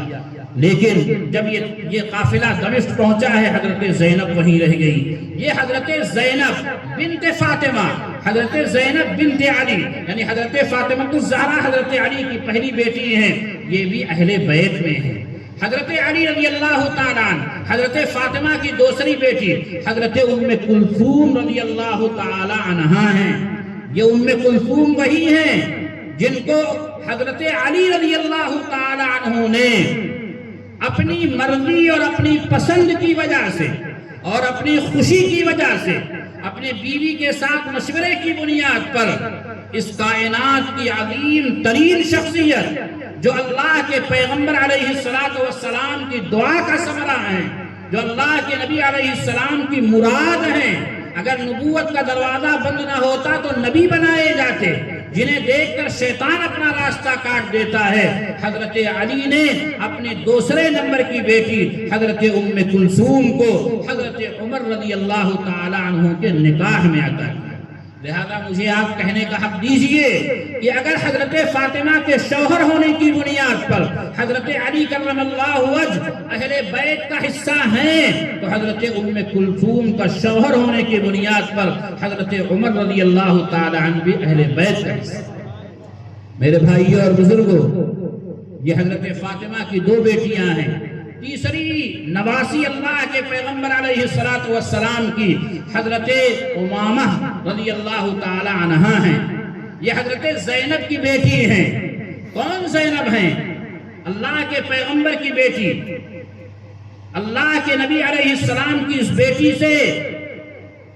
لیکن جب یہ قافلہ دمشق پہنچا ہے، حضرت زینب وہیں رہ گئی۔ یہ حضرت زینب بنت فاطمہ، حضرت زینب بنت علی، یعنی حضرت فاطمہ الزہرا حضرت علی کی پہلی بیٹی ہیں، یہ بھی اہل بیت میں ہیں۔ حضرت علی رضی اللہ تعالیٰ عنہ حضرت فاطمہ کی دوسری بیٹی حضرت ام کلثوم رضی اللہ تعالیٰ عنہا ہیں۔ یہ ام کلثوم وہی ہیں جن کو حضرت علی رضی اللہ تعالیٰ عنہ نے اپنی مرضی اور اپنی پسند کی وجہ سے اور اپنی خوشی کی وجہ سے اپنے بیوی کے ساتھ مشورے کی بنیاد پر اس کائنات کی عظیم ترین شخصیت جو اللہ کے پیغمبر علیہ السلام کی دعا کا ثمرہ ہے، جو اللہ کے نبی علیہ السلام کی مراد ہیں، اگر نبوت کا دروازہ بند نہ ہوتا تو نبی بنائے جاتے، جنہیں دیکھ کر شیطان اپنا راستہ کاٹ دیتا ہے۔ حضرت علی نے اپنے دوسرے نمبر کی بیٹی حضرت ام کلثوم کو حضرت عمر رضی اللہ تعالی عنہ کے نکاح میں عطا کیا۔ لہذا مجھے آپ کہنے کا حق دیجئے کہ اگر حضرت فاطمہ کے شوہر ہونے کی بنیاد پر حضرت علی کرم اللہ وجہ اہل بیت کا حصہ ہیں، تو حضرت ام کلثوم کا شوہر ہونے کی بنیاد پر حضرت عمر رضی اللہ تعالی عنہ بھی اہل بیت کا حصہ۔ میرے بھائیوں اور بزرگوں، یہ حضرت فاطمہ کی دو بیٹیاں ہیں۔ تیسری نواسی اللہ کے پیغمبر علیہ السلام کی حضرت امامہ رضی اللہ تعالی عنہا ہیں۔ یہ حضرت زینب کی بیٹی ہیں۔ کون زینب ہیں؟ اللہ کے پیغمبر کی بیٹی، اللہ کے نبی علیہ السلام کی اس بیٹی سے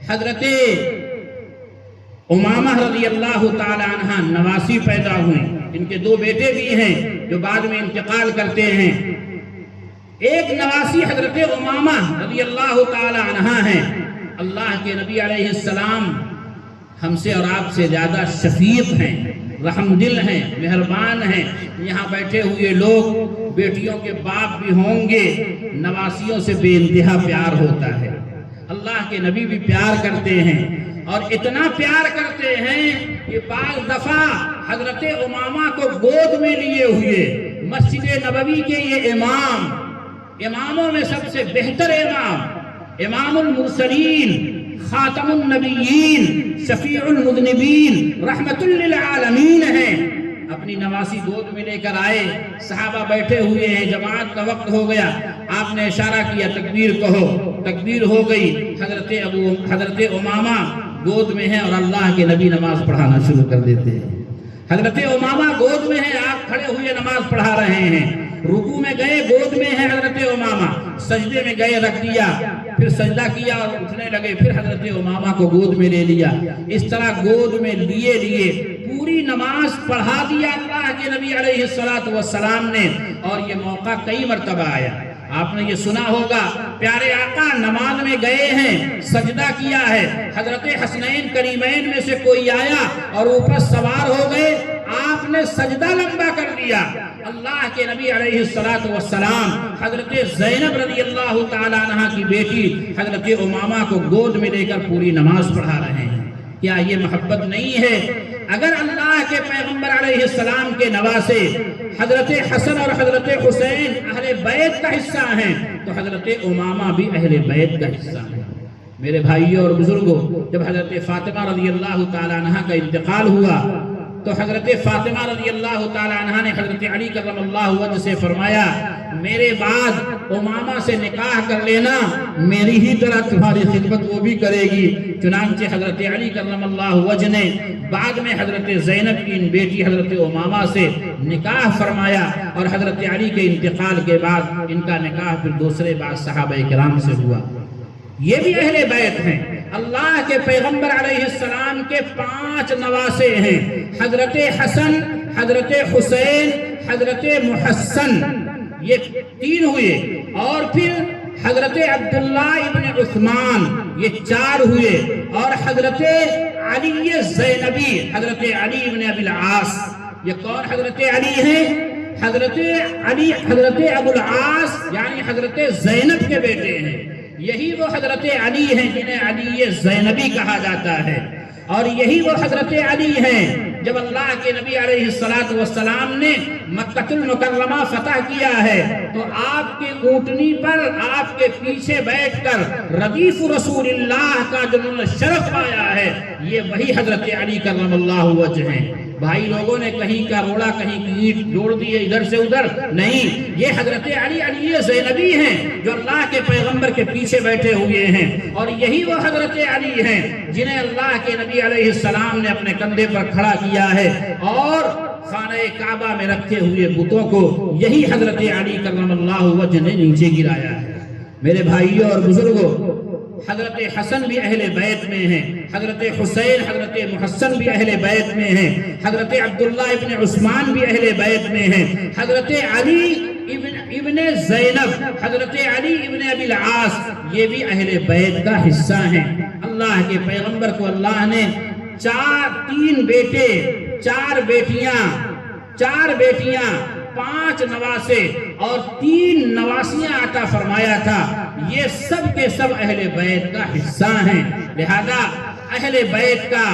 حضرت امامہ رضی اللہ تعالی عنہا نواسی پیدا ہوئی۔ ان کے دو بیٹے بھی ہیں جو بعد میں انتقال کرتے ہیں۔ ایک نواسی حضرت امامہ رضی اللہ تعالی عنہا ہیں۔ اللہ کے نبی علیہ السلام ہم سے اور آپ سے زیادہ شفیق ہیں، رحم دل ہیں، مہربان ہیں۔ یہاں بیٹھے ہوئے لوگ بیٹیوں کے باپ بھی ہوں گے، نواسیوں سے بے انتہا پیار ہوتا ہے۔ اللہ کے نبی بھی پیار کرتے ہیں۔ اور اتنا پیار کرتے ہیں کہ بعض دفعہ حضرت امامہ کو گود میں لیے ہوئے مسجد نبوی کے یہ اماموں میں سب سے بہتر امام المرسلین، خاتم النبیین، شفیع المذنبین، رحمت للعالمین ہیں، اپنی نواسی گود میں لے کر آئے، صحابہ بیٹھے ہوئے ہیں، جماعت کا وقت ہو گیا، آپ نے اشارہ کیا تکبیر کہو، تکبیر ہو گئی، حضرت امامہ گود میں ہیں اور اللہ کے نبی نماز پڑھانا شروع کر دیتے ہیں۔ حضرت امامہ گود میں ہیں، آپ کھڑے ہوئے نماز پڑھا رہے ہیں، رکوع میں گئے گود میں ہیں حضرت امامہ، سجدے میں گئے رکھ دیا، پھر سجدہ کیا اور اٹھنے لگے، پھر حضرت امامہ کو گود میں لے لیا، اس طرح گود میں لیے پوری نماز پڑھا دیا اللہ کے نبی علیہ السلام نے۔ اور یہ موقع کئی مرتبہ آیا، آپ نے یہ سنا ہوگا، پیارے آقا نماز میں گئے ہیں، سجدہ کیا ہے، حضرت حسنین کریمین میں سے کوئی آیا اور اوپر سوار ہو گئے، آپ نے سجدہ لمبا کر دیا، اللہ کے نبی علیہ السلام حضرت زینب رضی اللہ تعالیٰ عنہ کی بیٹی حضرت امامہ کو گود میں لے کر پوری نماز پڑھا رہے ہیں۔ کیا یہ محبت نہیں ہے؟ اگر اللہ کے پیغمبر علیہ السلام کے نواسے حضرت حسن اور حضرت حسین اہل بیت کا حصہ ہیں تو حضرت امامہ بھی اہل بیت کا حصہ ہیں۔ میرے بھائیوں اور بزرگوں، جب حضرت فاطمہ رضی اللہ تعالیٰ عنہ کا انتقال ہوا تو حضرت فاطمہ رضی اللہ تعالیٰ عنہ نے حضرت علی کرم اللہ وجہ سے فرمایا، میرے بعد امامہ سے نکاح کر لینا، میری ہی طرح تمہاری خدمت وہ بھی کرے گی۔ چنانچہ حضرت علی کرم اللہ وجہ نے بعد میں حضرت زینب کی ان بیٹی حضرت امامہ سے نکاح فرمایا، اور حضرت علی کے انتقال کے بعد ان کا نکاح پھر دوسرے بعد صحابہ کرام سے ہوا۔ یہ بھی اہل بیت ہیں۔ اللہ کے پیغمبر علیہ السلام کے 5 نواسے ہیں، حضرت حسن، حضرت حسین، حضرت محسن، یہ 3 ہوئے، اور پھر حضرت عبداللہ ابن عثمان، یہ 4 ہوئے، اور حضرت علی زینبی، حضرت علی ابن ابی العاص۔ یہ کون حضرت علی ہیں؟ حضرت علی حضرت ابو العاص یعنی حضرت زینب کے بیٹے ہیں۔ یہی وہ حضرت علی ہیں جنہیں علی زینبی کہا جاتا ہے، اور یہی وہ حضرت علی ہیں جب اللہ کے نبی علیہ السلام نے مکہ المکرمہ فتح کیا ہے تو آپ کے اونٹنی پر آپ کے پیچھے بیٹھ کر ردیف رسول اللہ کا جو شرف پایا ہے، یہ وہی حضرت علی کرم اللہ وجہ ہیں۔ بھائی لوگوں نے کہیں کا روڑا کہیں کی اینٹ جوڑ دیے ادھر سے ادھر، نہیں، یہ حضرت علی زینبی ہیں جو اللہ کے پیغمبر کے پیچھے بیٹھے ہوئے ہیں، اور یہی وہ حضرت علی ہیں جنہیں اللہ کے نبی علیہ السلام نے اپنے کندھے پر کھڑا کیا ہے، اور خانہ کعبہ میں رکھے ہوئے بتوں کو یہی حضرت علی کرم اللہ وجہ نے نیچے گرایا ہے۔ میرے بھائیوں اور بزرگوں، حضرت حسن بھی اہل بیت میں ہیں، حضرت حسین حضرت محسن بھی اہل بیت میں ہیں، حضرت عبداللہ ابن عثمان بھی اہل بیت میں ہیں، حضرت علی ابن زینب، حضرت علی ابن ابی العاص، یہ بھی اہل بیت کا حصہ ہیں۔ اللہ کے پیغمبر کو اللہ نے 3 بیٹے، 4 بیٹیاں، 5 نواسے اور 3 نواسیاں عطا فرمایا تھا۔ یہ سب کے سب اہل بیت کا حصہ ہیں، لہذا اہل بیت کا،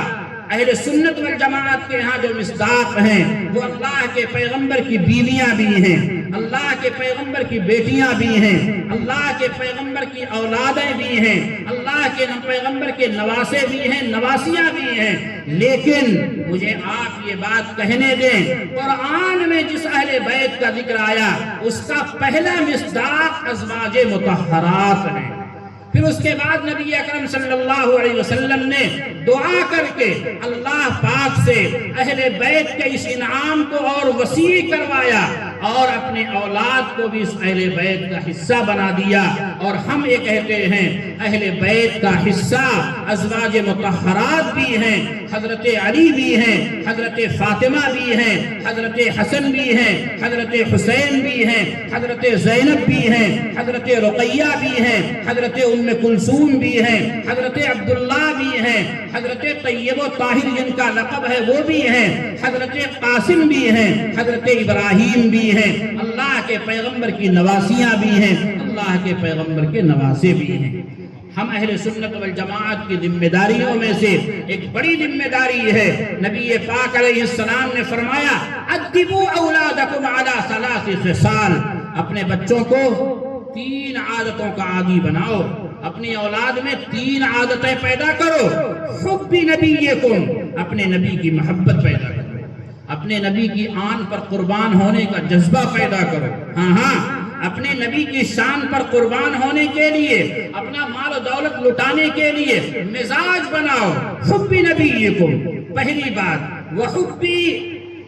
اہل سنت والجماعت کے ہاں جو مصداق ہیں وہ اللہ کے پیغمبر کی بیویاں بھی ہیں، اللہ کے پیغمبر کی بیٹیاں بھی ہیں، اللہ کے پیغمبر کی اولادیں بھی ہیں، اللہ کے پیغمبر کے نواسے بھی ہیں، نواسیاں بھی ہیں۔ لیکن مجھے آپ یہ بات کہنے دیں، قرآن میں جس اہل بیت کا ذکر آیا اس کا پہلا مصداق ازواج مطہرات ہیں۔ پھر اس کے بعد نبی اکرم صلی اللہ علیہ وسلم نے دعا کر کے اللہ پاک سے اہل بیت کے اس انعام کو اور وسیع کروایا اور اپنے اولاد کو بھی اس اہل بیت کا حصہ بنا دیا، اور ہم یہ کہتے ہیں اہل بیت کا حصہ ازواج مطہرات بھی ہیں، حضرت علی بھی ہیں، حضرت فاطمہ بھی ہیں، حضرت حسن بھی ہیں، حضرت حسین بھی ہیں، حضرت زینب بھی ہیں، حضرت رقیہ بھی ہیں، حضرت ام کلثوم بھی ہیں، حضرت عبداللہ بھی ہیں، حضرت طیب و طاہر جن کا لقب ہے وہ بھی ہیں، حضرت قاسم بھی ہیں، حضرت ابراہیم بھی ہیں، اللہ کے پیغمبر کی نواسیاں بھی ہیں، اللہ کے پیغمبر کے نواسے بھی ہیں۔ ہم اہل سنت والجماعت کی ذمہ داریوں میں سے ایک بڑی ذمہ داری ہے۔ نبی پاک علیہ السلام نے فرمایا ادبوا اولادکم علی ثلاث خصال، اپنے بچوں کو 3 عادتوں کا عادی بناؤ، اپنی اولاد میں 3 عادتیں پیدا کرو۔ حب نبیکم، اپنے نبی کی محبت پیدا کرو، اپنے نبی کی آن پر قربان ہونے کا جذبہ پیدا کرو۔ ہاں اپنے نبی کی شان پر قربان ہونے کے لیے، اپنا مال و دولت لٹانے کے لیے مزاج بناؤ۔ حب نبیکم پہلی بات، وحب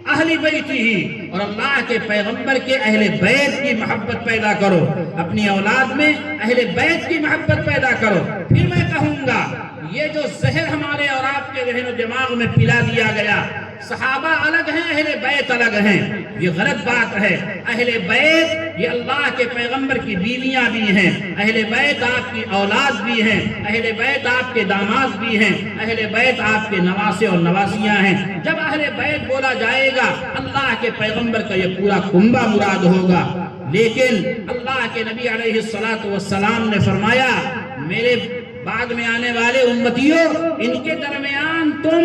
اہل بیتہ، اور اللہ کے پیغمبر کے اہل بیت کی محبت پیدا کرو، اپنی اولاد میں اہل بیت کی محبت پیدا کرو۔ پھر میں کہوں گا یہ جو زہر ہمارے اور آپ کے ذہن و دماغ میں پلا دیا گیا، صحابہ الگ ہیں اہل بیت الگ ہیں، یہ غلط بات ہے۔ اہل بیت یہ اللہ کے پیغمبر کی بیویاں بھی ہیں، اہل بیت آپ کی اولاد بھی ہیں، اہل بیت آپ کے داماد بھی ہیں، اہل بیت آپ کے نواسے اور نواسیاں ہیں۔ جب اہل بیت بولا جائے گا اللہ کے پیغمبر کا یہ پورا کنبہ مراد ہوگا۔ لیکن اللہ کے نبی علیہ السلام نے فرمایا میرے بعد میں آنے والے امتیوں، ان کے درمیان تم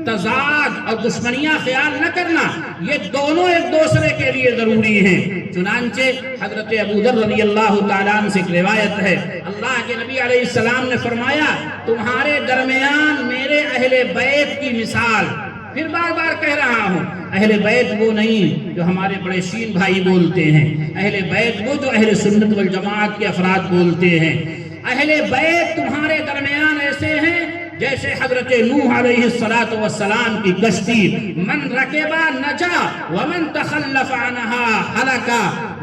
تضاد اور دشمنیاں خیال نہ کرنا، یہ دونوں ایک دوسرے کے لیے ضروری ہیں۔ چنانچہ حضرت ابو ذر رضی اللہ تعالیٰ عنہ سے ایک روایت ہے، اللہ کے نبی علیہ السلام نے فرمایا تمہارے درمیان میرے اہل بیت کی مثال، پھر بار بار کہہ رہا ہوں، اہل بیت وہ نہیں جو ہمارے بڑے شین بھائی بولتے ہیں، اہل بیت وہ جو اہل سنت والجماعت کے افراد بولتے ہیں۔ اہل بیت تمہارے درمیان ایسے ہیں جیسے حضرت نوح علیہ السلام کی کشتی، من رکبا نجا ومن تخلف عنہا ہلکا،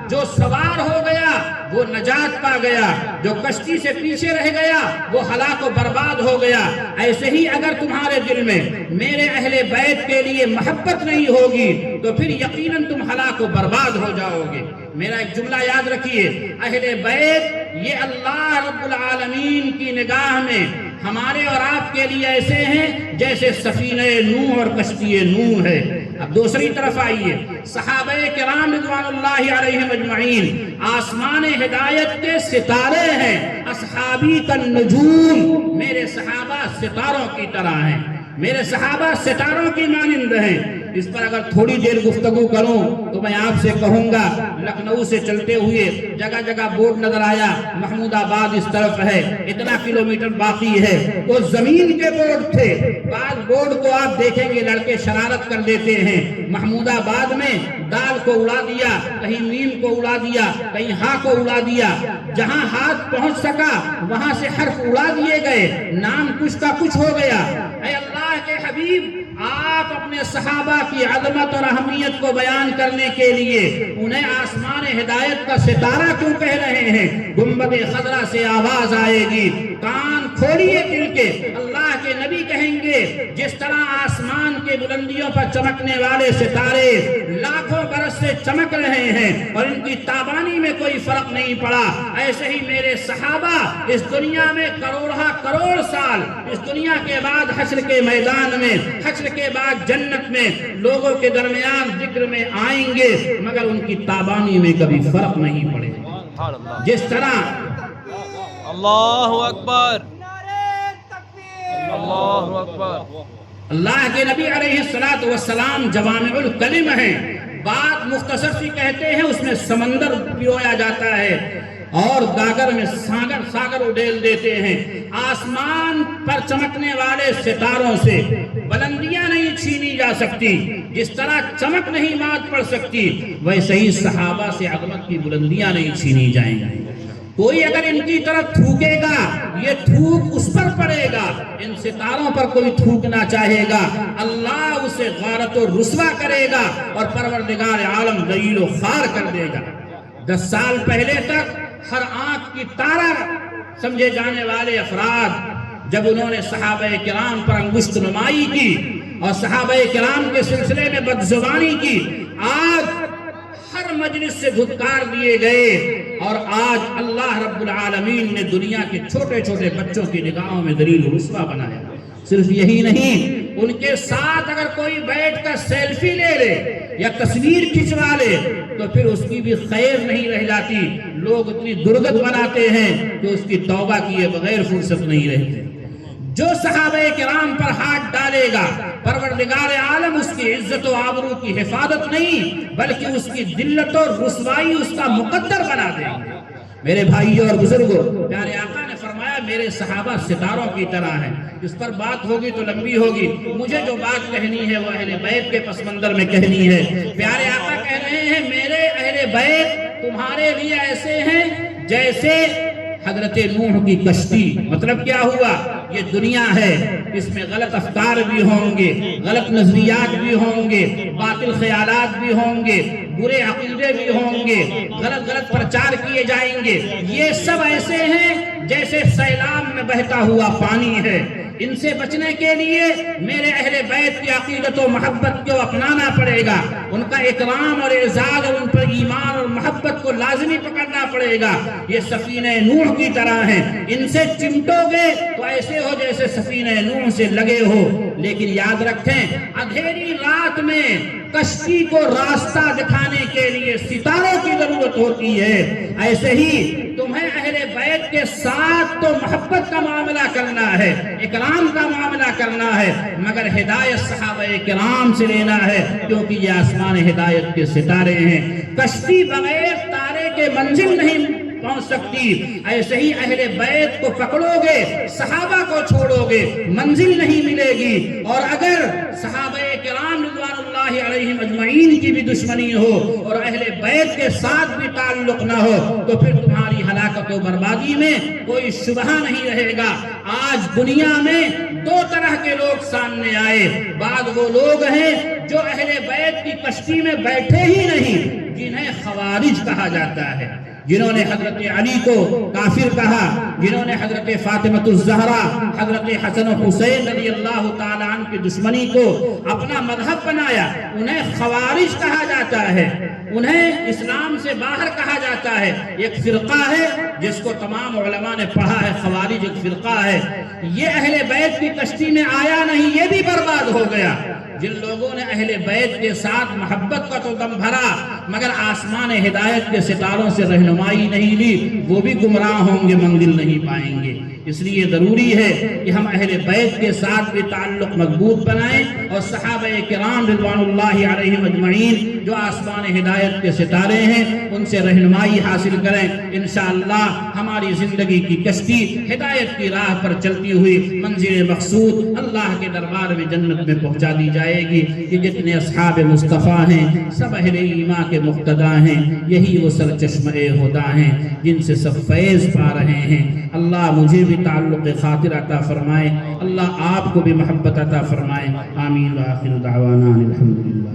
جو سوار ہو گیا وہ نجات پا گیا، جو کشتی سے پیچھے رہ گیا وہ ہلاک و برباد ہو گیا۔ ایسے ہی اگر تمہارے دل میں میرے اہل بیت کے لیے محبت نہیں ہوگی تو پھر یقیناً تم ہلاک و برباد ہو جاؤ گے۔ میرا ایک جملہ یاد رکھیے، اہل بیت یہ اللہ رب العالمین کی نگاہ میں ہمارے اور آپ کے لیے ایسے ہیں جیسے سفینہ نوح اور کشتی نوح ہے۔ اب دوسری طرف آئیے، صحابہ کرام رضوان اللہ علیہم اجمعین آسمان ہدایت کے ستارے ہیں، اصحابی کالنجوم، میرے صحابہ ستاروں کی طرح ہیں، میرے صحابہ ستاروں کی مانند ہیں۔ اس پر اگر تھوڑی دیر گفتگو کروں تو میں آپ سے کہوں گا لکھنؤ سے چلتے ہوئے جگہ جگہ بورڈ نظر آیا محمود آباد اس طرف ہے، اتنا کلومیٹر باقی ہے، وہ زمین کے بورڈ تھے۔ بعض بورڈ کو آپ دیکھیں گے لڑکے شرارت کر دیتے ہیں، محمود آباد میں دال کو اڑا دیا، کہیں میم کو اڑا دیا، کہیں ہاں کو اڑا دیا، جہاں ہاتھ پہنچ سکا وہاں سے حرف اڑا دیے گئے، نام کچھ کا کچھ ہو گیا۔ اے اللہ کے حبیب، آپ اپنے صحابہ کی عظمت اور اہمیت کو بیان کرنے کے لیے انہیں آسمان ہدایت کا ستارہ کیوں کہہ رہے ہیں؟ گنبد خضرا سے آواز آئے گی، کان کھولیے دل کے، اللہ کے نبی کہیں گے جس طرح آسمان کے بلندیوں پر چمکنے والے ستارے لاکھوں برس سے چمک رہے ہیں اور ان کی تابانی میں کوئی فرق نہیں پڑا، ایسے ہی میرے صحابہ اس دنیا میں کروڑہ کروڑ سال، اس دنیا کے بعد حشر کے میدان میں، حشر کے بعد جنت میں لوگوں کے درمیان ذکر میں آئیں گے مگر ان کی تابانی میں کبھی فرق نہیں پڑے گا۔ جس طرح اللہ اکبر، اللہ اکبر، اللہ کے نبی علیہ السلام جوامع الکلم ہیں، بات مختصر سی کہتے ہیں، اس میں سمندر پیویا جاتا ہے اور گاگر میں ساگر اڈیل دیتے ہیں۔ آسمان پر چمکنے والے ستاروں سے بلندیاں نہیں چھینی جا سکتی، جس طرح چمک نہیں مات پڑ سکتی ویسے ہی صحابہ سے عظمت کی بلندیاں نہیں چھینی جائیں گی۔ کوئی اگر ان کی طرف تھوکے گا یہ تھوک اس پر پڑے گا، ان ستاروں پر کوئی تھوکنا چاہے گا اللہ اسے غارت و رسوا کرے گا اور پروردگار عالم ذلیل و خوار کر دے گا۔ 10 سال پہلے تک ہر آنکھ کی تارہ سمجھے جانے والے افراد جب انہوں نے صحابہ کرام پر انگشت نمائی کی اور صحابہ کرام کے سلسلے میں بدزبانی کی، آج ہر مجلس سے دھتکار دیے گئے اور آج اللہ رب العالمین نے دنیا کے چھوٹے چھوٹے بچوں کی نگاہوں میں ذلیل و رسوا بنایا۔ صرف یہی نہیں، ان کے ساتھ اگر کوئی بیٹھ کر سیلفی لے لے یا تصویر کھنچوا لے تو پھر اس کی بھی خیر نہیں رہ جاتی. لوگ اتنی درگت بناتے ہیں کہ اس کی توبہ کیے بغیر فرصت نہیں رہتے. جو صحابہ کرام پر ہاتھ ڈالے گا پروردگار عالم اس کی عزت و آبرو کی حفاظت نہیں بلکہ اس کی ذلت اور رسوائی اس کا مقدر بنا دیں گے. میرے بھائیوں اور بزرگوں، پیارے آقا نے فرمایا میرے صحابہ ستاروں کی طرح ہیں. اس پر بات ہوگی تو لمبی ہوگی. مجھے جو بات کہنی ہے وہ اہل بیت کے پس منظر میں کہنی ہے. پیارے آقا کہہ رہے ہیں میرے اہل بیت تمہارے لیے ایسے ہیں جیسے حضرت نوح کی کشتی. مطلب کیا ہوا؟ یہ دنیا ہے، اس میں غلط افکار بھی ہوں گے، غلط نظریات بھی ہوں گے، باطل خیالات بھی ہوں گے، برے عقیدے بھی ہوں گے، غلط پرچار کیے جائیں گے. یہ سب ایسے ہیں جیسے سیلاب میں بہتا ہوا پانی ہے. ان سے بچنے کے لیے میرے اہل بیت کی عقیدت و محبت کو اپنانا پڑے گا. ان کا اکرام اور اعزاز اور ان پر ایمان اور محبت کو لازمی پکڑنا پڑے گا. یہ سفینہ نوح کی طرح ہیں. ان سے چمٹو گے تو ایسے ہو جیسے سفینہ نوح سے لگے ہو. لیکن یاد رکھیں اندھیری رات میں کشتی کو راستہ دکھانے کے لیے ستاروں کی ضرورت ہوتی ہے. ایسے ہی تمہیں اہل بیت کے ساتھ تو محبت کا معاملہ کرنا ہے، اکرام کا معاملہ کرنا ہے، مگر ہدایت صحابہ کرام سے لینا ہے کیونکہ یہ آسمان ہدایت کے ستارے ہیں. کشتی بغیر تارے کے منزل نہیں پہنچ سکتی. ایسے ہی اہل بیت کو پکڑو گے، صحابہ کو چھوڑو گے، منزل نہیں ملے گی. اور اگر صحابہ کرام رضوان اللہ علیہم اجمعین کی بھی دشمنی ہو اور اہل بیت کے ساتھ بھی تعلق نہ ہو تو پھر تمہاری ہلاکت و بربادی میں کوئی شبہ نہیں رہے گا. آج دنیا میں دو طرح کے لوگ سامنے آئے. بعض وہ لوگ ہیں جو اہل بیت کی کشتی میں بیٹھے ہی نہیں، جنہیں خوارج کہا جاتا ہے، جنہوں نے حضرت علی کو کافر کہا، جنہوں نے حضرت فاطمہ الزہرا، حضرت حسن و حسین رضی اللہ تعالیٰ عنہ کی دشمنی کو اپنا مذہب بنایا. انہیں خوارج کہا جاتا ہے، انہیں اسلام سے باہر کہا جاتا ہے. ایک فرقہ ہے جس کو تمام علماء نے پڑھا ہے، خوارج ایک فرقہ ہے. یہ اہل بیت کی کشتی میں آیا نہیں، یہ بھی برباد ہو گیا. جن لوگوں نے اہل بیت کے ساتھ محبت کا تو دم بھرا مگر آسمان ہدایت کے ستاروں سے رہنمائی نہیں لی، وہ بھی گمراہ ہوں گے، منزل نہیں پائیں گے. اس لیے ضروری ہے کہ ہم اہل بیت کے ساتھ بھی تعلق مضبوط بنائیں اور صحابہ کرام رضوان اللہ علیہم اجمعین جو آسمان ہدایت کے ستارے ہیں ان سے رہنمائی حاصل کریں. انشاءاللہ ہماری زندگی کی کشتی ہدایت کی راہ پر چلتی ہوئی منزل مقصود اللہ کے دربار میں جنت میں پہنچا دی جائے گی. کہ جتنے اصحاب مصطفیٰ ہیں سب اہل ایمان کے مقتدا ہیں، یہی وہ سرچشمہ ہدیٰ ہیں جن سے سب فیض پا رہے ہیں. اللہ مجھے بھی تعلق خاطر عطا فرمائے، اللہ آپ کو بھی محبت عطا فرمائے. آمین. وآخر دعوانا الحمدللہ.